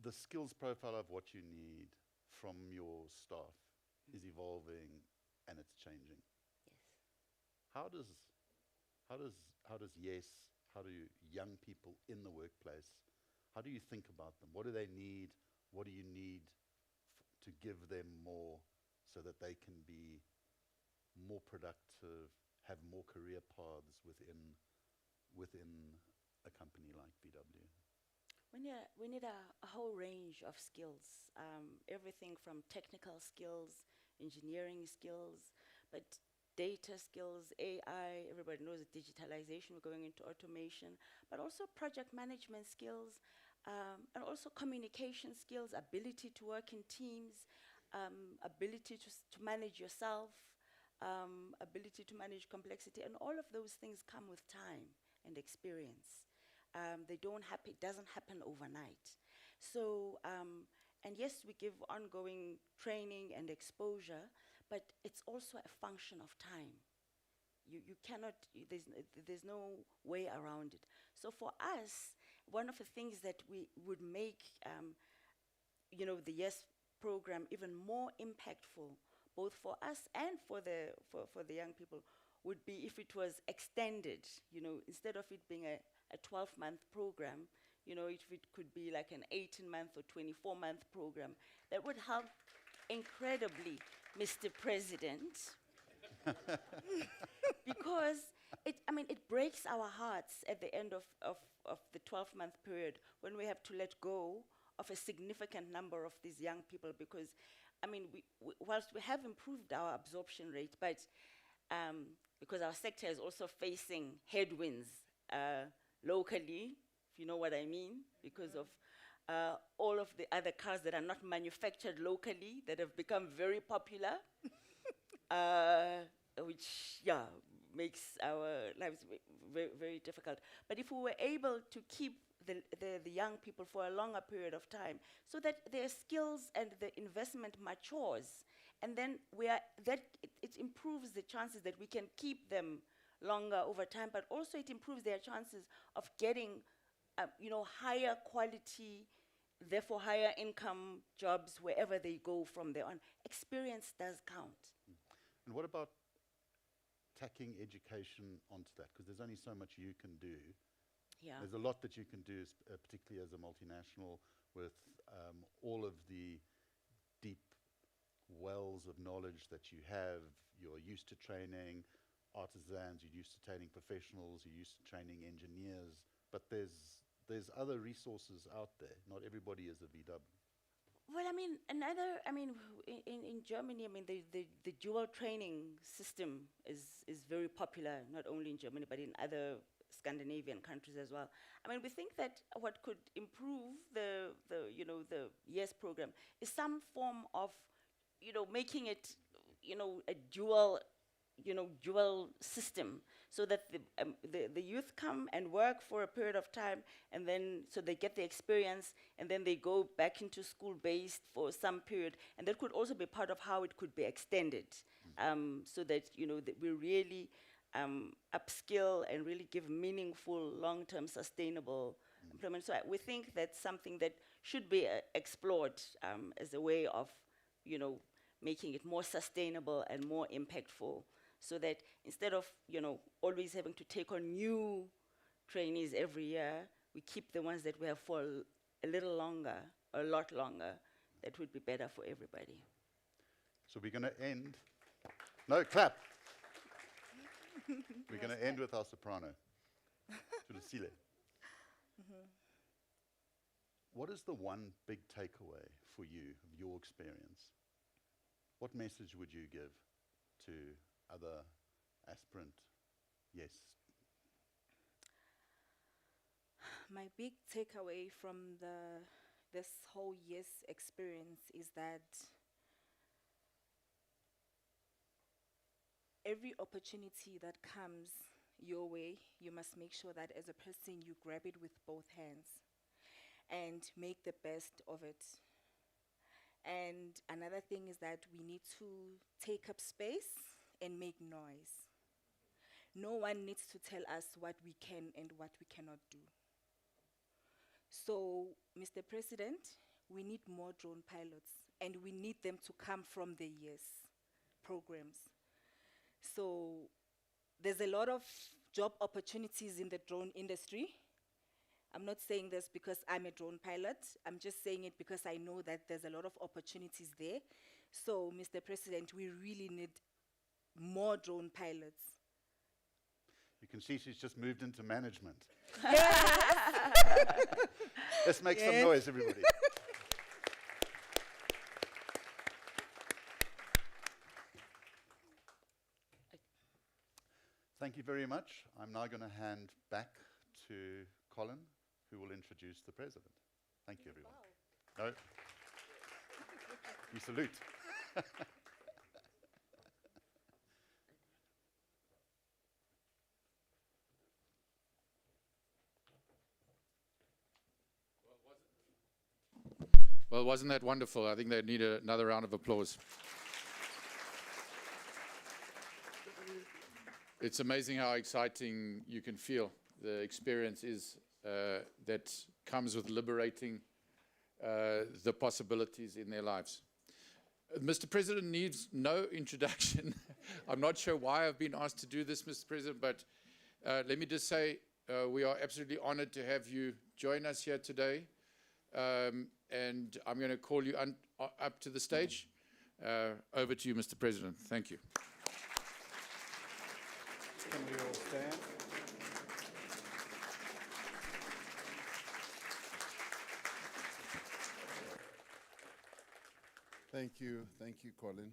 O: the skills profile of what you need from your staff is evolving and it's changing. How do young people in the workplace, how do you think about them? What do they need? What do you need to give them more so that they can be more productive, have more career paths within a company like VW?
R: We need a whole range of skills, everything from technical skills, engineering skills, but data skills, AI, everybody knows digitalization, we're going into automation, but also project management skills, and also communication skills, ability to work in teams, ability to manage yourself, ability to manage complexity, and all of those things come with time and experience. They don't happen, it doesn't happen overnight. So, and yes, we give ongoing training and exposure, but it's also a function of time. You cannot, there's no way around it. So for us, one of the things that we would make, the YES program even more impactful, both for us and for the young people, would be if it was extended, instead of it being a 12-month program, if it could be like an 18-month or 24-month program. That would help incredibly, Mr. President, because it breaks our hearts at the end of the 12-month period when we have to let go of a significant number of these young people, because, whilst we have improved our absorption rate, but because our sector is also facing headwinds locally, if you know what I mean, because of all of the other cars that are not manufactured locally that have become very popular, which, makes our lives very, very difficult. But if we were able to keep the young people for a longer period of time, so that their skills and the investment matures, and then it improves the chances that we can keep them longer over time, but also it improves their chances of getting higher quality, therefore higher income jobs wherever they go from there on. Experience does count.
O: And what about tacking education onto that? Because there's only so much you can do.
R: Yeah.
O: There's a lot that you can do, particularly as a multinational, with all of the deep wells of knowledge that you have. You're used to training artisans, you're used to training professionals, you're used to training engineers, but there's other resources out there. Not everybody is a VW.
R: Well, in Germany, the dual training system is very popular, not only in Germany, but in other Scandinavian countries as well. We think that what could improve the YES program is some form of, making it, a dual system, so that the youth come and work for a period of time, and then so they get the experience, and then they go back into school-based for some period, and that could also be part of how it could be extended, so that that we really upskill and really give meaningful, long-term, sustainable employment. So we think that's something that should be explored as a way of, making it more sustainable and more impactful, so that instead of, always having to take on new trainees every year, we keep the ones that we have for a little longer, a lot longer. That would be better for everybody.
O: So we're going to end. No, clap. We're going to end with our soprano, Tulisile. What is the one big takeaway for you of your experience? What message would you give to other aspirant YES?
P: My big takeaway from this whole YES experience is that every opportunity that comes your way, you must make sure that as a person you grab it with both hands and make the best of it. And another thing is that we need to take up space and make noise. No one needs to tell us what we can and what we cannot do. So, Mr. President, we need more drone pilots, and we need them to come from the YES programs. So, there's a lot of job opportunities in the drone industry. I'm not saying this because I'm a drone pilot. I'm just saying it because I know that there's a lot of opportunities there. So, Mr. President, we really need more drone pilots.
O: You can see she's just moved into management. Let's make some noise, everybody. thank you very much. I'm now going to hand back to Colin, who will introduce the President. Thank you, everyone. No. You salute.
B: Well, wasn't that wonderful? I think they need another round of applause. It's amazing how exciting you can feel. The experience is that comes with liberating the possibilities in their lives. Mr. President needs no introduction. I'm not sure why I've been asked to do this, Mr. President, but let me just say we are absolutely honored to have you join us here today. And I'm going to call you up to the stage. Over to you, Mr. President. Thank you.
A: Can we all stand?
S: Thank you, Colin.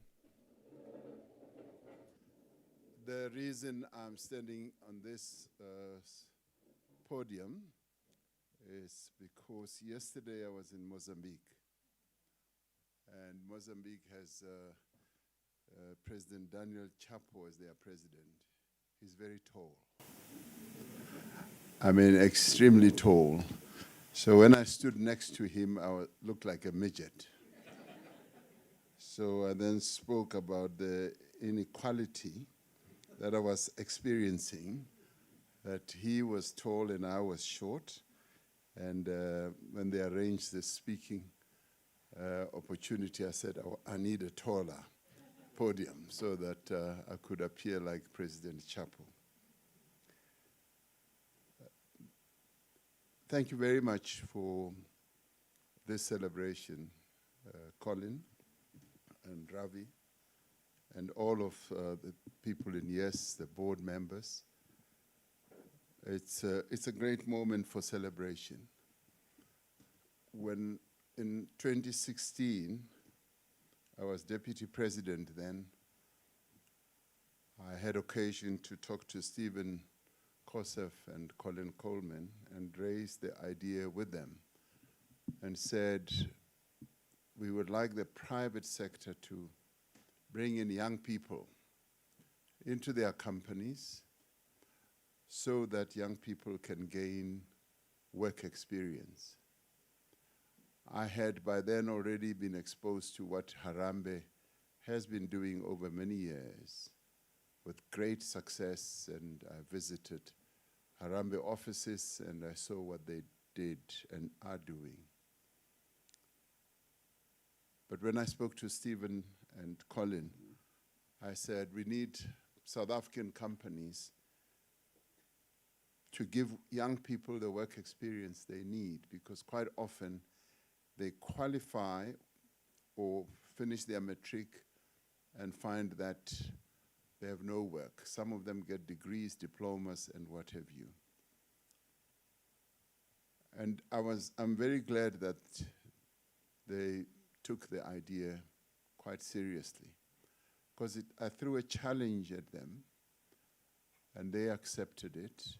S: The reason I'm standing on this podium is because yesterday I was in Mozambique, and Mozambique has President Daniel Chapo as their president. He's very tall. I mean, extremely tall. So when I stood next to him, I looked like a midget. So I then spoke about the inequality that I was experiencing, that he was tall and I was short. And when they arranged the speaking opportunity, I said, I need a taller podium so that I could appear like President Chapo. Thank you very much for this celebration, Colin and Ravi, and all of the people in YES, the board members. It's a great moment for celebration. When in 2016, I was deputy president then, I had occasion to talk to Stephen Kosef and Colin Coleman and raise the idea with them and said, we would like the private sector to bring in young people into their companies so that young people can gain work experience. I had by then already been exposed to what Harambee has been doing over many years with great success, and I visited Harambee offices and I saw what they did and are doing. But when I spoke to Stephen and Colin, I said, we need South African companies to give young people the work experience they need, because quite often they qualify or finish their matric and find that they have no work. Some of them get degrees, diplomas, and what have you. And I'm very glad that they took the idea quite seriously, because I threw a challenge at them, and they accepted it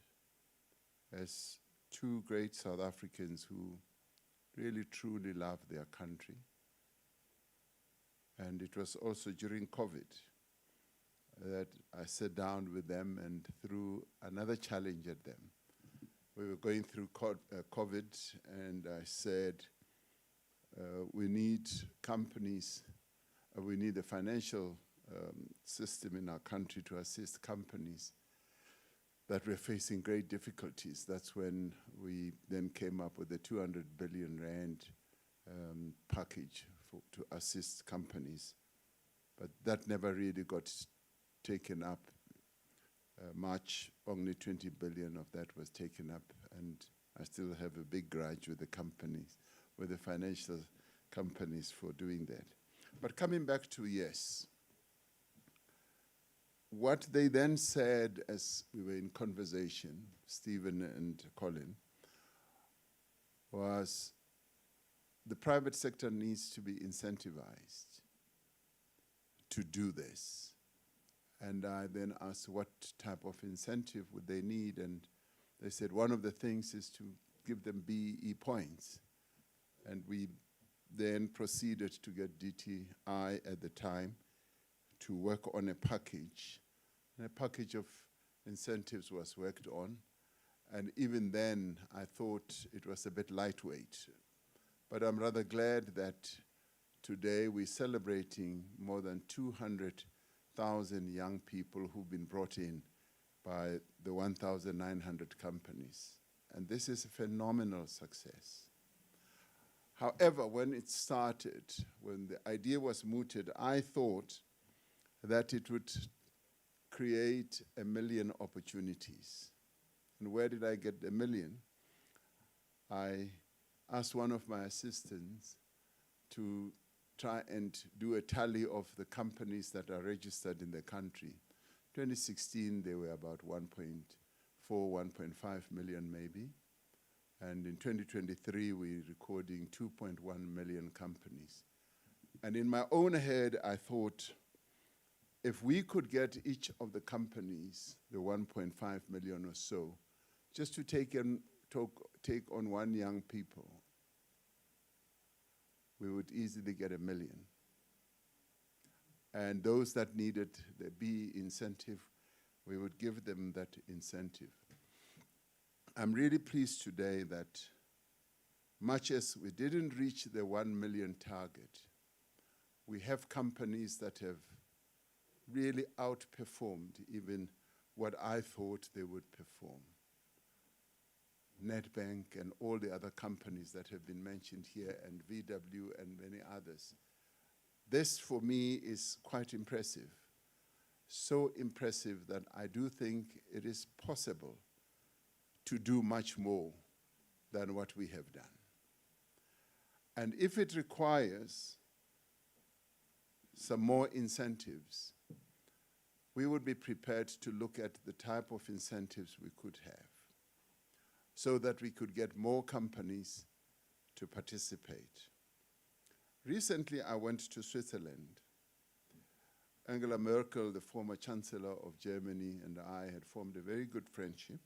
S: as two great South Africans who really truly love their country. And it was also during COVID that I sat down with them and threw another challenge at them. We were going through COVID, and I said, we need companies, we need a financial system in our country to assist companies that were facing great difficulties. That's when we then came up with the 200 billion rand package to assist companies. But that never really got taken up. March, only 20 billion of that was taken up, and I still have a big grudge with the companies, with the financial companies for doing that. But coming back to YES, what they then said as we were in conversation, Stephen and Colin, was the private sector needs to be incentivized to do this. And I then asked what type of incentive would they need, and they said one of the things is to give them BE points. And we then proceeded to get DTI at the time to work on a package. And a package of incentives was worked on. And even then, I thought it was a bit lightweight. But I'm rather glad that today we're celebrating more than 200,000 young people who've been brought in by the 1,900 companies. And this is a phenomenal success. However, when it started, when the idea was mooted, I thought that it would create 1 million opportunities. And where did I get 1 million? I asked one of my assistants to try and do a tally of the companies that are registered in the country. 2016, they were about 1.4, 1.5 million maybe. And in 2023, we're recording 2.1 million companies. And in my own head, I thought, if we could get each of the companies, the 1.5 million or so, just to take on one young people, we would easily get 1 million. And those that needed the B incentive, we would give them that incentive. I'm really pleased today that much as we didn't reach the 1 million target, we have companies that have really outperformed even what I thought they would perform. Nedbank and all the other companies that have been mentioned here, and VW and many others. This, for me, is quite impressive. So impressive that I do think it is possible to do much more than what we have done. And if it requires some more incentives, we would be prepared to look at the type of incentives we could have so that we could get more companies to participate. Recently, I went to Switzerland. Angela Merkel, the former Chancellor of Germany, and I had formed a very good friendship.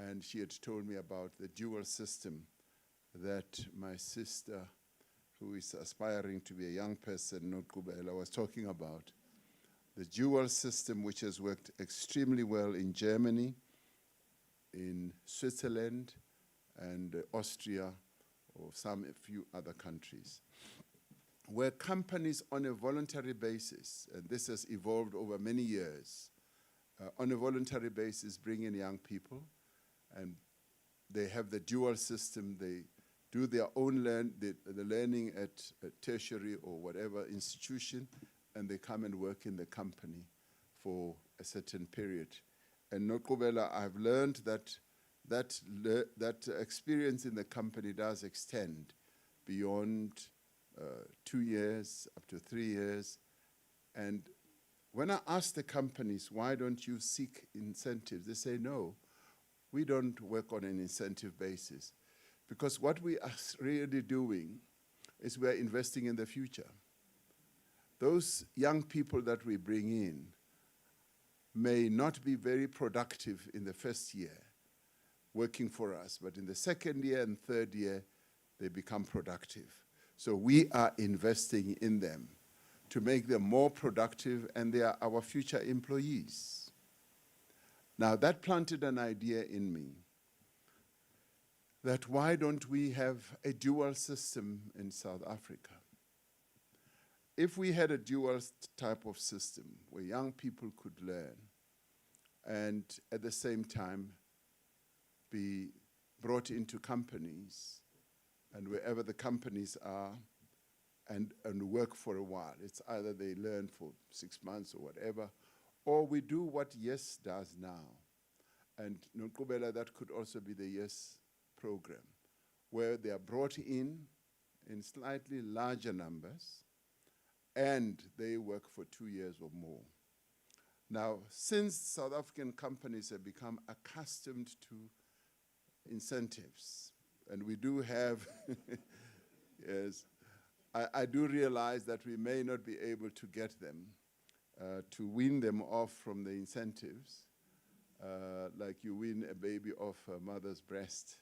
S: And she had told me about the dual system that my sister, who is aspiring to be a young person, Notqubela, was talking about. The dual system, which has worked extremely well in Germany, in Switzerland, and Austria, or a few other countries, where companies on a voluntary basis, and this has evolved over many years, on a voluntary basis bring in young people, and they have the dual system. They do their own the learning at a tertiary or whatever institution, and they come and work in the company for a certain period. And Notqubela, I've learned that experience in the company does extend beyond 2 years, up to 3 years. And when I ask the companies, why don't you seek incentives? They say, no, we don't work on an incentive basis. Because what we are really doing is we're investing in the future. Those young people that we bring in may not be very productive in the first year working for us, but in the second year and third year, they become productive. So we are investing in them to make them more productive, and they are our future employees. Now, that planted an idea in me that why don't we have a dual system in South Africa? If we had a dual type of system where young people could learn and at the same time be brought into companies, and wherever the companies are, and work for a while. It's either they learn for 6 months or whatever, or we do what YES does now. And Notqubela, that could also be the YES program, where they are brought in slightly larger numbers, and they work for 2 years or more. Now, since South African companies have become accustomed to incentives, and we do have, yes, I do realize that we may not be able to get them to wean them off from the incentives, like you wean a baby off a mother's breast.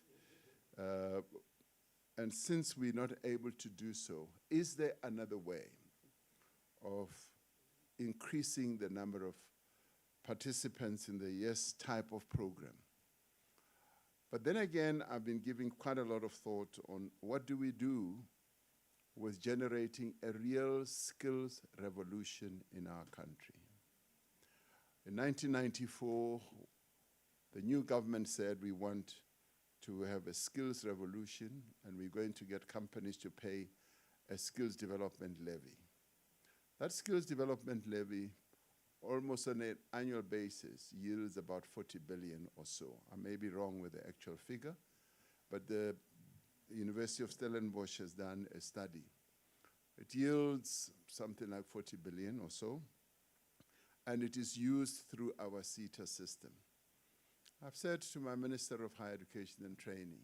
S: And since we're not able to do so, is there another way of increasing the number of participants in the YES type of program? But then again, I've been giving quite a lot of thought on what do we do with generating a real skills revolution in our country. In 1994, the new government said we want to have a skills revolution, and we're going to get companies to pay a skills development levy. That skills development levy, almost on an annual basis, yields about 40 billion or so. I may be wrong with the actual figure, but the University of Stellenbosch has done a study. It yields something like 40 billion or so, and it is used through our CETA system. I've said to my Minister of Higher Education and Training,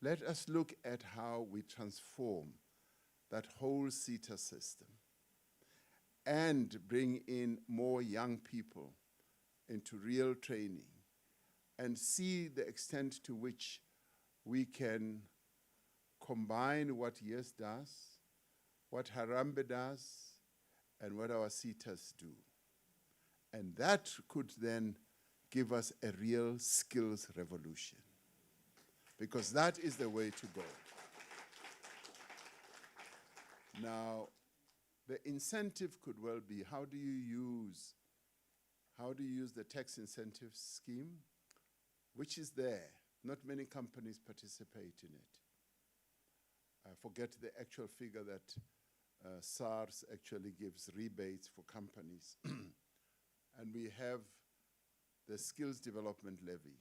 S: let us look at how we transform that whole CETA system and bring in more young people into real training and see the extent to which we can combine what YES does, what Harambee does, and what our CETAs do. And that could then give us a real skills revolution, because that is the way to go. Now, the incentive could well be, how do you use the tax incentive scheme, which is there. Not many companies participate in it. I forget the actual figure that SARS actually gives rebates for companies. And we have the skills development levy.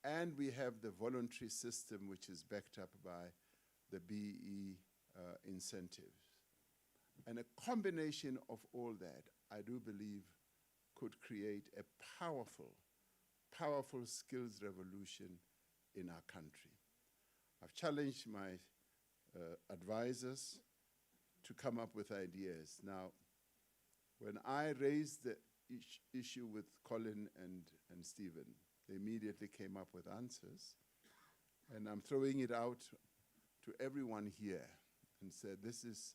S: And we have the voluntary system, which is backed up by the BE incentives. And a combination of all that, I do believe, could create a powerful, powerful skills revolution in our country. I've challenged my advisors to come up with ideas. Now, when I raised the issue with Colin and Stephen, they immediately came up with answers. And I'm throwing it out to everyone here and said, this is,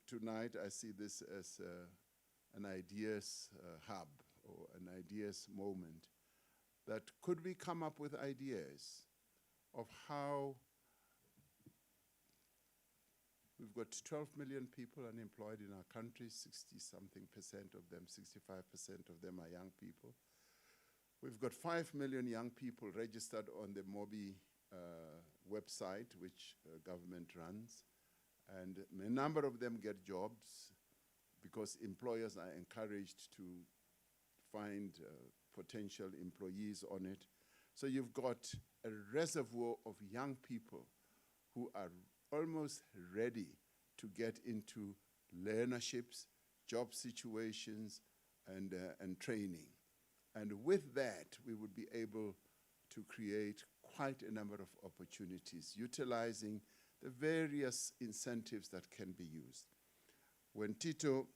S: tonight I see this as an ideas hub or an ideas moment. That could we come up with ideas of how we've got 12 million people unemployed in our country, 60-something% of them, 65% of them are young people. We've got 5 million young people registered on the MOBI website, which government runs. And a number of them get jobs because employers are encouraged to find potential employees on it. So you've got a reservoir of young people who are almost ready to get into learnerships, job situations, and training. And with that, we would be able to create quite a number of opportunities, utilizing the various incentives that can be used. When Tito,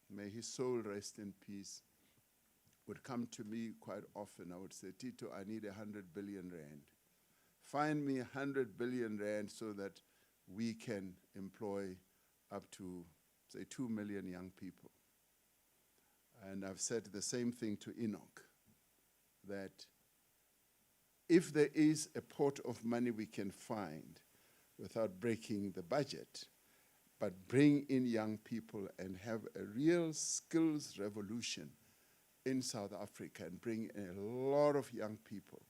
S: may his soul rest in peace, would come to me quite often, I would say, Tito, I need 100 billion rand. Find me 100 billion rand so that we can employ up to, say, 2 million young people. And I've said the same thing to Enoch, that if there is a pot of money we can find without breaking the budget, but bring in young people and have a real skills revolution in South Africa and bring in a lot of young people.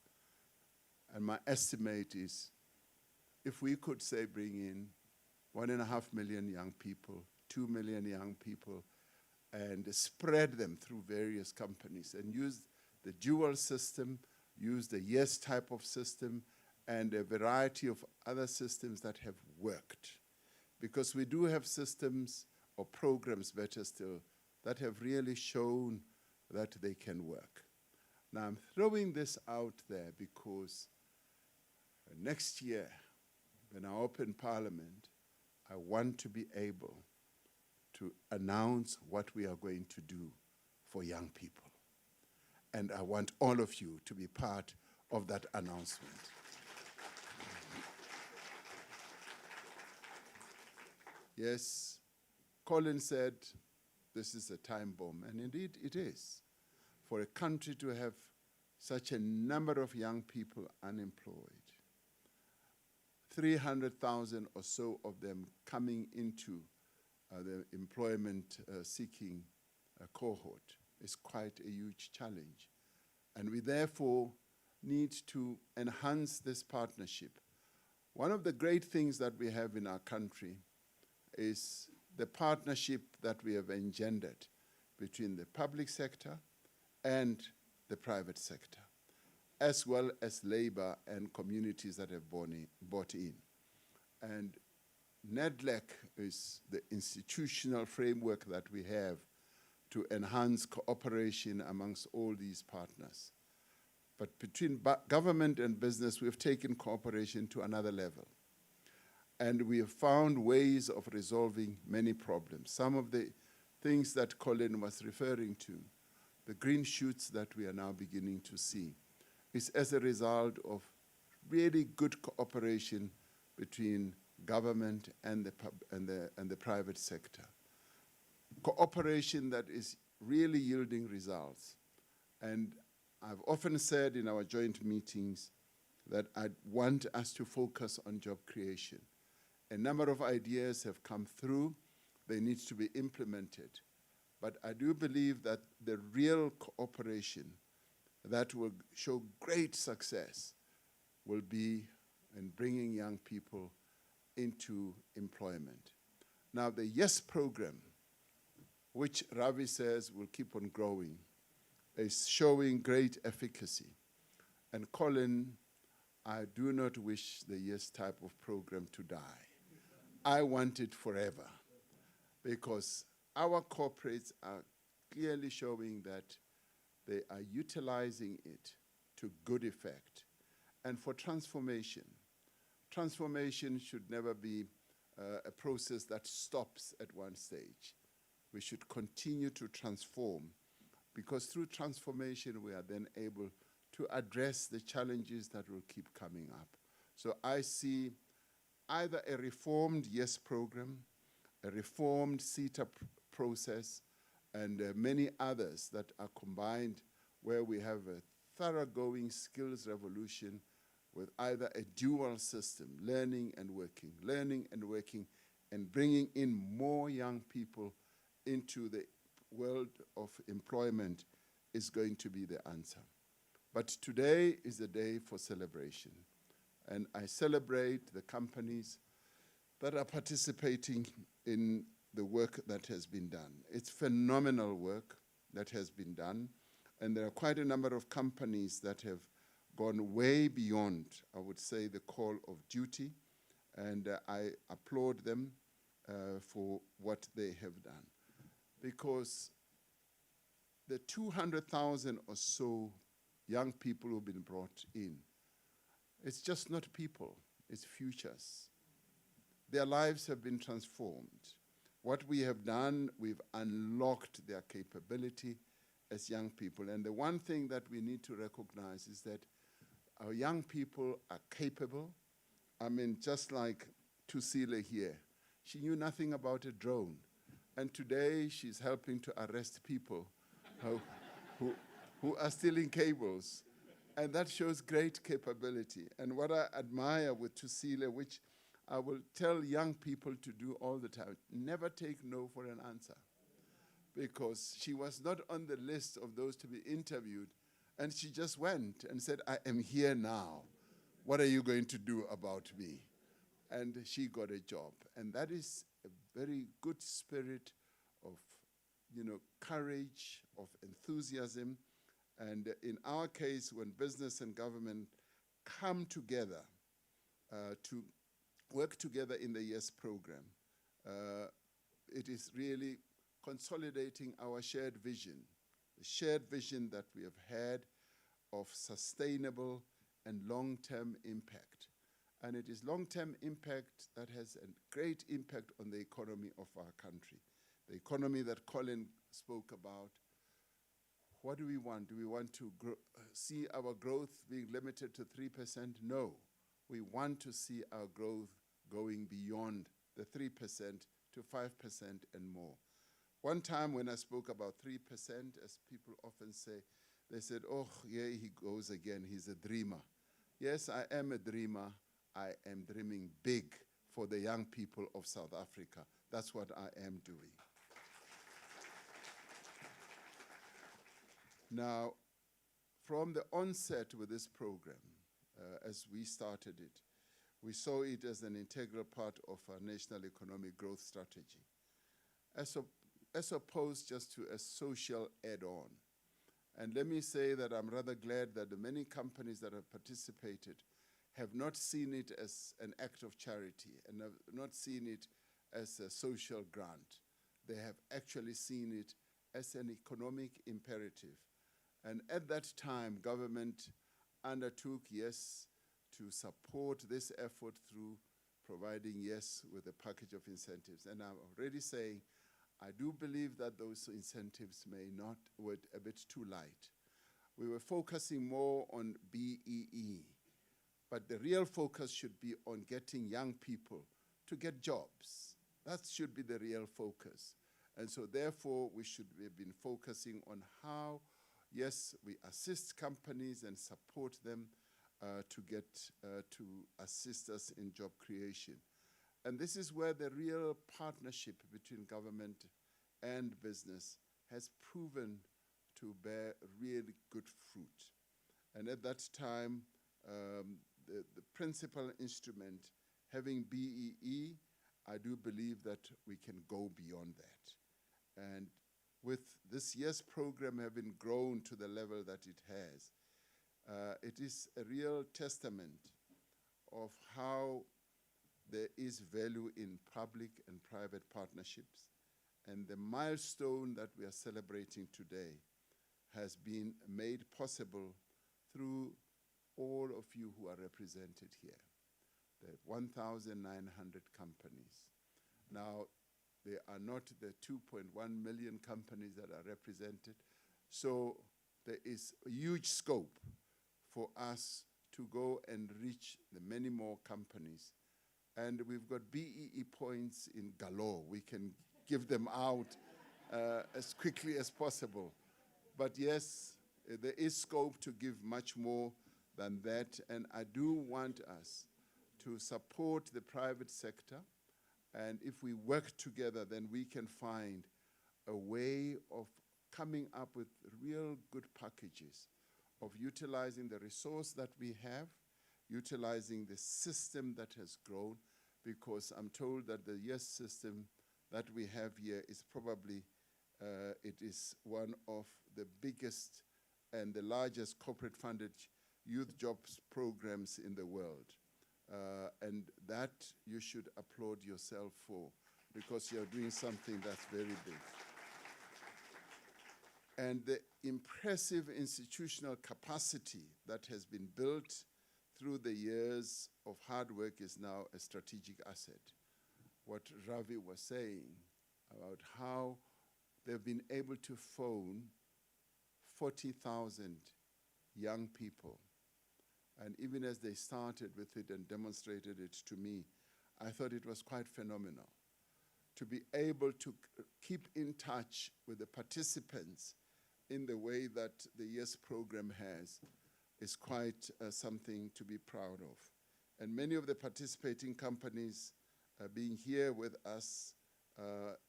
S: And my estimate is, if we could say bring in 1.5 million young people, 2 million young people, and spread them through various companies and use the dual system, use the YES type of system, and a variety of other systems that have worked. Because we do have systems or programs, better still, that have really shown that they can work. Now I'm throwing this out there because next year, when I open Parliament, I want to be able to announce what we are going to do for young people. And I want all of you to be part of that announcement. Yes, Colin said this is a time bomb, and indeed it is. For a country to have such a number of young people unemployed, 300,000 or so of them coming into the employment seeking cohort is quite a huge challenge. And we therefore need to enhance this partnership. One of the great things that we have in our country is the partnership that we have engendered between the public sector and the private sector, as well as labor and communities that have bought in. And NEDLEC is the institutional framework that we have to enhance cooperation amongst all these partners. But between government and business, we've taken cooperation to another level. And we have found ways of resolving many problems. Some of the things that Colin was referring to, the green shoots that we are now beginning to see, is as a result of really good cooperation between government and the private sector. Cooperation that is really yielding results. And I've often said in our joint meetings that I want us to focus on job creation. A number of ideas have come through. They need to be implemented. But I do believe that the real cooperation that will show great success will be in bringing young people into employment. Now, the YES program, which Ravi says will keep on growing, is showing great efficacy. And Colin, I do not wish the YES type of program to die. I want it forever, because our corporates are clearly showing that they are utilizing it to good effect. And for transformation, transformation should never be a process that stops at one stage. We should continue to transform, because through transformation we are then able to address the challenges that will keep coming up. So I see either a reformed YES program, a reformed CETA process, and many others that are combined, where we have a thoroughgoing skills revolution with either a dual system, learning and working, and bringing in more young people into the world of employment is going to be the answer. But today is a day for celebration. And I celebrate the companies that are participating in the work that has been done. It's phenomenal work that has been done. And there are quite a number of companies that have gone way beyond, I would say, the call of duty. And I applaud them for what they have done. Because the 200,000 or so young people who've been brought in, it's just not people, it's futures. Their lives have been transformed. What we have done, we've unlocked their capability as young people. And the one thing that we need to recognize is that our young people are capable. I mean, just like Tusile here, she knew nothing about a drone. And today she's helping to arrest people who are stealing cables. And that shows great capability. And what I admire with Tusile, which I will tell young people to do all the time, never take no for an answer. Because she was not on the list of those to be interviewed, and she just went and said, I am here now. What are you going to do about me? And she got a job. And that is a very good spirit of, courage, of enthusiasm. And in our case, when business and government come together to work together in the YES program, it is really consolidating our shared vision, the shared vision that we have had of sustainable and long-term impact. And it is long-term impact that has a great impact on the economy of our country. the economy that Colin spoke about. What do we want? Do we want to see our growth being limited to 3%? No. We want to see our growth going beyond the 3% to 5% and more. One time when I spoke about 3%, as people often say, they said, oh, yeah, he goes again, he's a dreamer. Yes, I am a dreamer. I am dreaming big for the young people of South Africa. That's what I am doing. Now, from the onset with this program, as we started it, we saw it as an integral part of our national economic growth strategy, as opposed just to a social add-on. And let me say that I'm rather glad that the many companies that have participated have not seen it as an act of charity and have not seen it as a social grant. They have actually seen it as an economic imperative. And at that time, government undertook, yes, to support this effort through providing, yes, with a package of incentives. And I'm already saying, I do believe that those incentives were a bit too light. We were focusing more on BEE, but the real focus should be on getting young people to get jobs. That should be the real focus. And so therefore, we should have been focusing on how, yes, we assist companies and support them to assist us in job creation. And this is where the real partnership between government and business has proven to bear really good fruit. And at that time, the principal instrument, having BEE, I do believe that we can go beyond that. And with this year's program having grown to the level that it has, it is a real testament of how there is value in public and private partnerships. And the milestone that we are celebrating today has been made possible through all of you who are represented here, the 1,900 companies. Now, they are not the 2.1 million companies that are represented, so there is a huge scope for us to go and reach the many more companies. And we've got BEE points in galore. We can give them out as quickly as possible. But yes, there is scope to give much more than that. And I do want us to support the private sector. And if we work together, then we can find a way of coming up with real good packages, of utilizing the resource that we have, utilizing the system that has grown, because I'm told that the YES system that we have here is probably, it is one of the biggest and the largest corporate funded youth jobs programs in the world. And that you should applaud yourself for, because you're doing something that's very big. And the impressive institutional capacity that has been built through the years of hard work is now a strategic asset. What Ravi was saying about how they've been able to phone 40,000 young people. And even as they started with it and demonstrated it to me, I thought it was quite phenomenal. To be able to keep in touch with the participants in the way that the YES program has is quite something to be proud of. And many of the participating companies being here with us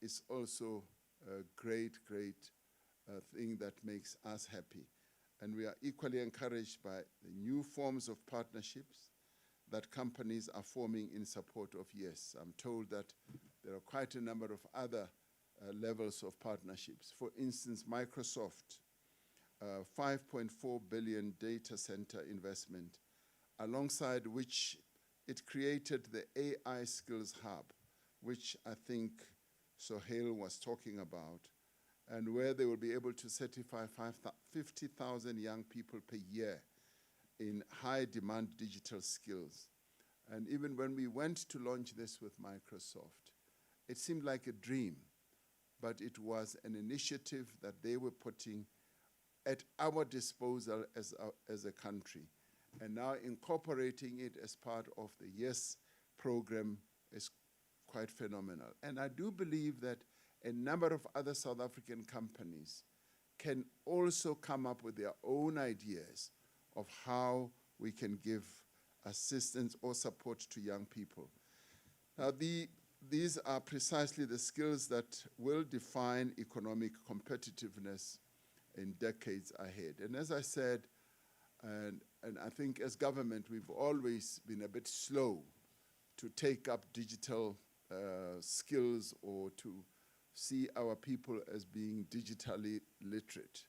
S: is also a great, great thing that makes us happy. And we are equally encouraged by the new forms of partnerships that companies are forming in support of YES. I'm told that there are quite a number of other levels of partnerships. For instance, Microsoft, 5.4 billion data center investment, alongside which it created the AI Skills Hub, which I think Sohail was talking about, and where they will be able to certify 50,000 young people per year in high-demand digital skills. And even when we went to launch this with Microsoft, it seemed like a dream. but it was an initiative that they were putting at our disposal as a country. And now incorporating it as part of the YES program is quite phenomenal. And I do believe that a number of other South African companies can also come up with their own ideas of how we can give assistance or support to young people. Now, these are precisely the skills that will define economic competitiveness in decades ahead. And as I said, and I think as government, we've always been a bit slow to take up digital skills or to see our people as being digitally literate.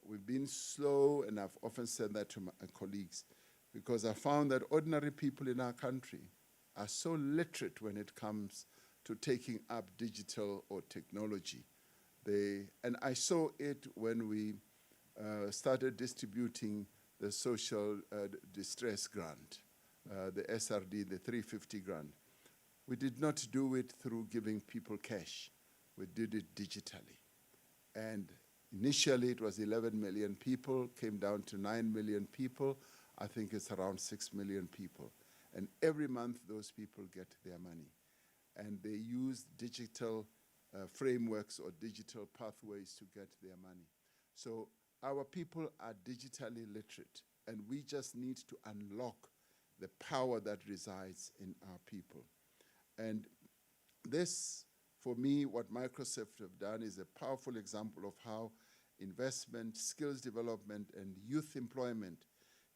S: We've been slow, and I've often said that to my colleagues, because I found that ordinary people in our country are so literate when it comes to taking up digital or technology. And I saw it when we started distributing the social distress grant, the SRD, the 350 grant. We did not do it through giving people cash. We did it digitally. And initially it was 11 million people, came down to 9 million people. I think it's around 6 million people. And every month those people get their money. And they use digital frameworks or digital pathways to get their money. So our people are digitally literate, and we just need to unlock the power that resides in our people. And this, for me, what Microsoft have done is a powerful example of how investment, skills development, and youth employment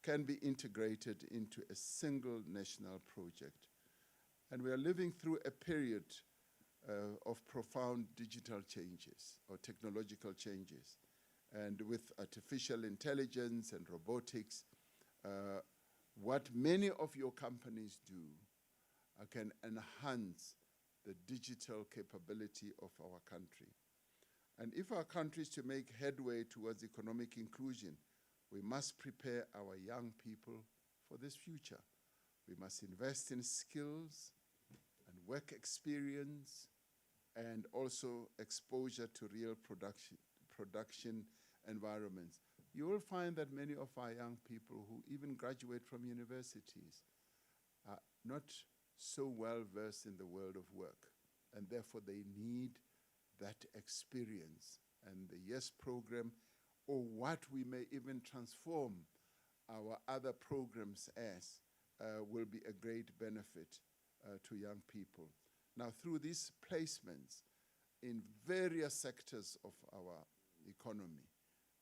S: can be integrated into a single national project. And we are living through a period of profound digital changes or technological changes. And with artificial intelligence and robotics, what many of your companies do can enhance the digital capability of our country. And if our country is to make headway towards economic inclusion, we must prepare our young people for this future. We must invest in skills and work experience and also exposure to real production environments. You will find that many of our young people who even graduate from universities are not so well versed in the world of work, and therefore they need that experience. And the YES program, or what we may even transform our other programs as, will be a great benefit to young people. Now, through these placements in various sectors of our economy,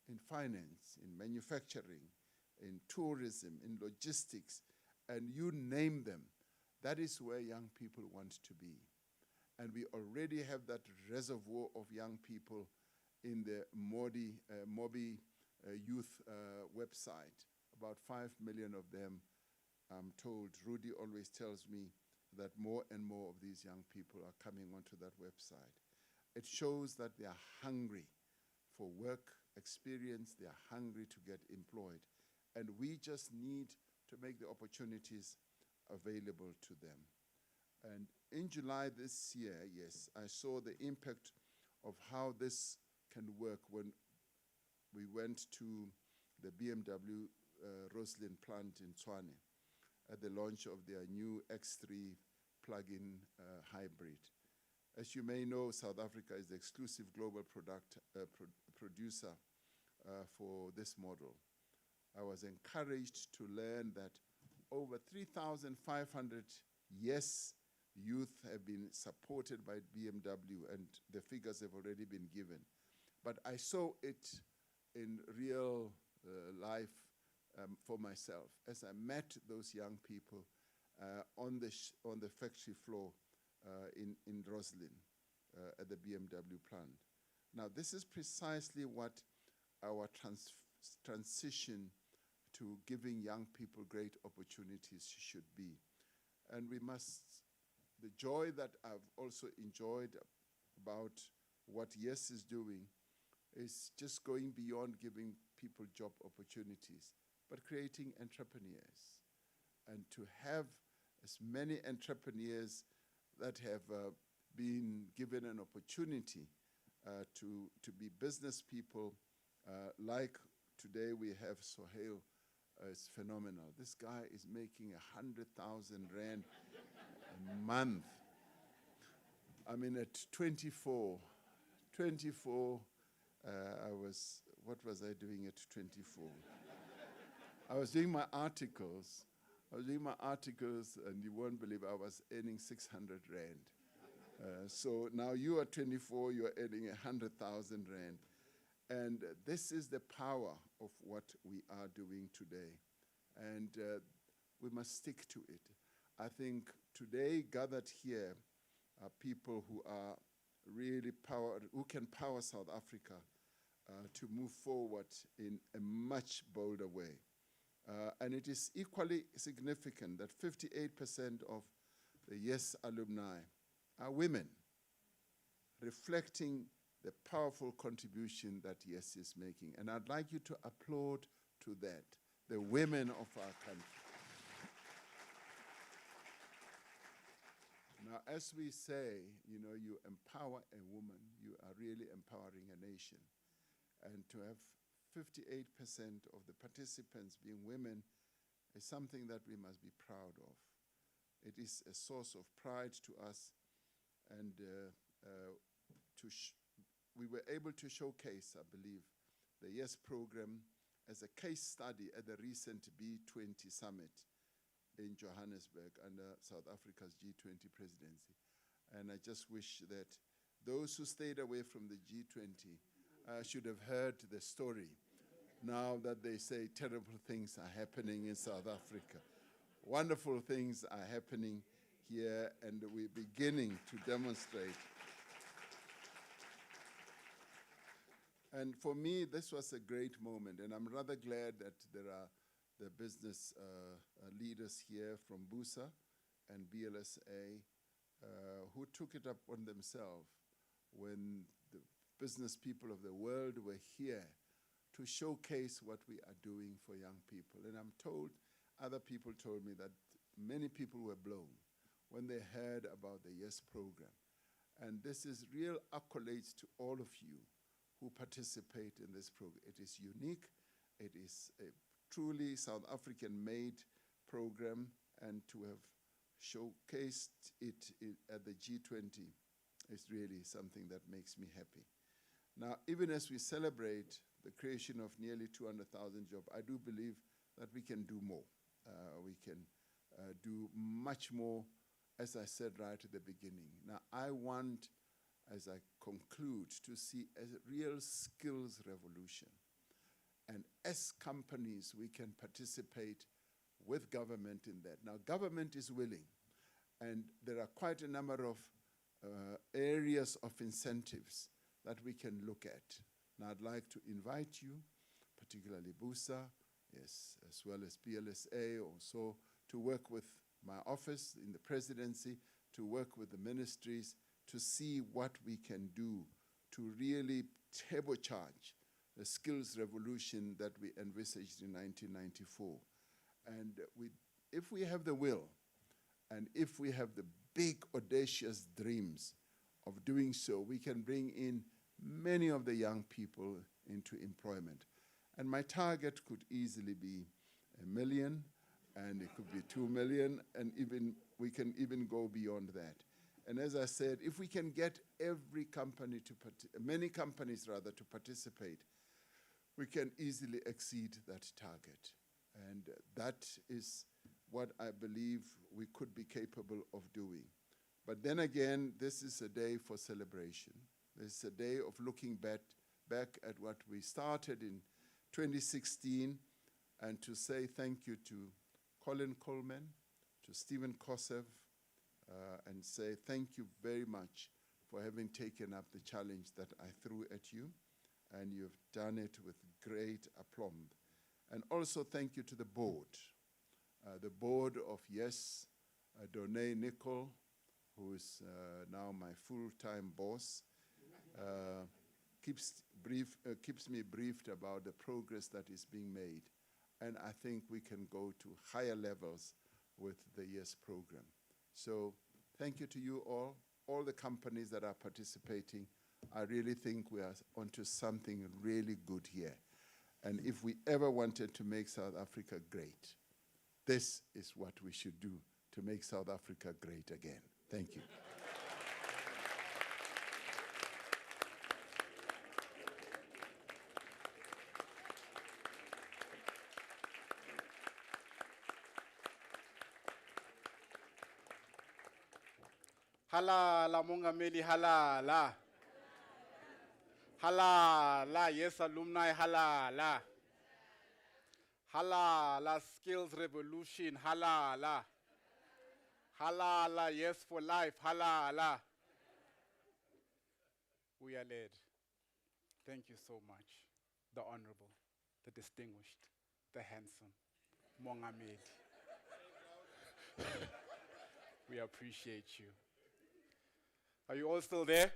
S: in finance, in manufacturing, in tourism, in logistics, and you name them, that is where young people want to be. And we already have that reservoir of young people in the Mobi youth website, about 5 million of them, I'm told. Rudy always tells me that more and more of these young people are coming onto that website. It shows that they are hungry for work experience, they are hungry to get employed, and we just need to make the opportunities available to them. And in July this year, yes, I saw the impact of how this can work when we went to the BMW Roslyn plant in Tshwane at the launch of their new X3 plug-in hybrid. As you may know, South Africa is the exclusive global producer for this model. I was encouraged to learn that over 3,500 YES youth have been supported by BMW, and the figures have already been given. But I saw it in real life for myself as I met those young people on the factory floor in Roslyn at the BMW plant. Now, this is precisely what our transition to giving young people great opportunities should be. And we must, the joy that I've also enjoyed about what YES is doing is just going beyond giving people job opportunities, but creating entrepreneurs. And to have as many entrepreneurs that have been given an opportunity to be business people. Like today we have Sohail, it's phenomenal. This guy is making 100,000 rand a month. I mean, at 24, what was I doing at 24? I was doing my articles. And you won't believe I was earning 600 rand. So now you are 24, you are earning 100,000 rand. And this is the power of what we are doing today. And we must stick to it. I think today gathered here are people who are really who can power South Africa to move forward in a much bolder way. And it is equally significant that 58% of the YES alumni are women, reflecting the powerful contribution that YES is making. And I'd like you to applaud to that, the women of our country. Now, as we say, you know, you empower a woman, you are really empowering a nation. And to have 58% of the participants being women is something that we must be proud of. It is a source of pride to us, and we were able to showcase, I believe, the YES program as a case study at the recent B20 summit in Johannesburg under South Africa's G20 presidency. And I just wish that those who stayed away from the G20 should have heard the story. Now that they say terrible things are happening in South Africa. Wonderful things are happening here, and we're beginning to demonstrate. And for me, this was a great moment, and I'm rather glad that there are the business leaders here from BUSA and BLSA who took it up on themselves when the business people of the world were here to showcase what we are doing for young people. And I'm told, other people told me that many people were blown when they heard about the YES program. And this is real accolades to all of you who participate in this program. It is unique, it is a truly South African-made program, and to have showcased it at the G20 is really something that makes me happy. Now, even as we celebrate the creation of nearly 200,000 jobs, I do believe that we can do more. We can do much more, as I said right at the beginning. Now, I want, as I conclude, to see a real skills revolution. And as companies, we can participate with government in that. Now, government is willing, and there are quite a number of areas of incentives that we can look at. Now, I'd like to invite you, particularly BUSA, yes, as well as BLSA, also to work with my office in the presidency, to work with the ministries, to see what we can do to really turbocharge the skills revolution that we envisaged in 1994. And if we have the will, and if we have the big, audacious dreams of doing so, we can bring in many of the young people into employment. And my target could easily be 1 million, and it could be 2 million, and we can even go beyond that. And as I said, if we can get every company many companies rather, to participate, we can easily exceed that target. And that is what I believe we could be capable of doing. But then again, this is a day for celebration. This is a day of looking back at what we started in 2016, and to say thank you to Colin Coleman, to Stephen Kosev, and say thank you very much for having taken up the challenge that I threw at you, and you've done it with great aplomb. And also thank you to the board of YES, Donay Nicol, who is now my full-time boss, keeps me briefed about the progress that is being made. And I think we can go to higher levels with the YES program. So thank you to you all. all the companies that are participating. I really think we are onto something really good here. And if we ever wanted to make South Africa great, this is what we should do to make South Africa great again. Thank you.
A: Halala Mongameli halala. Halala, yes alumni halala. Halala skills revolution halala. Halala, yes for life halala. We are led. Thank you so much. The honorable, the distinguished, the handsome, Mongameli. We appreciate you. Are you all still there?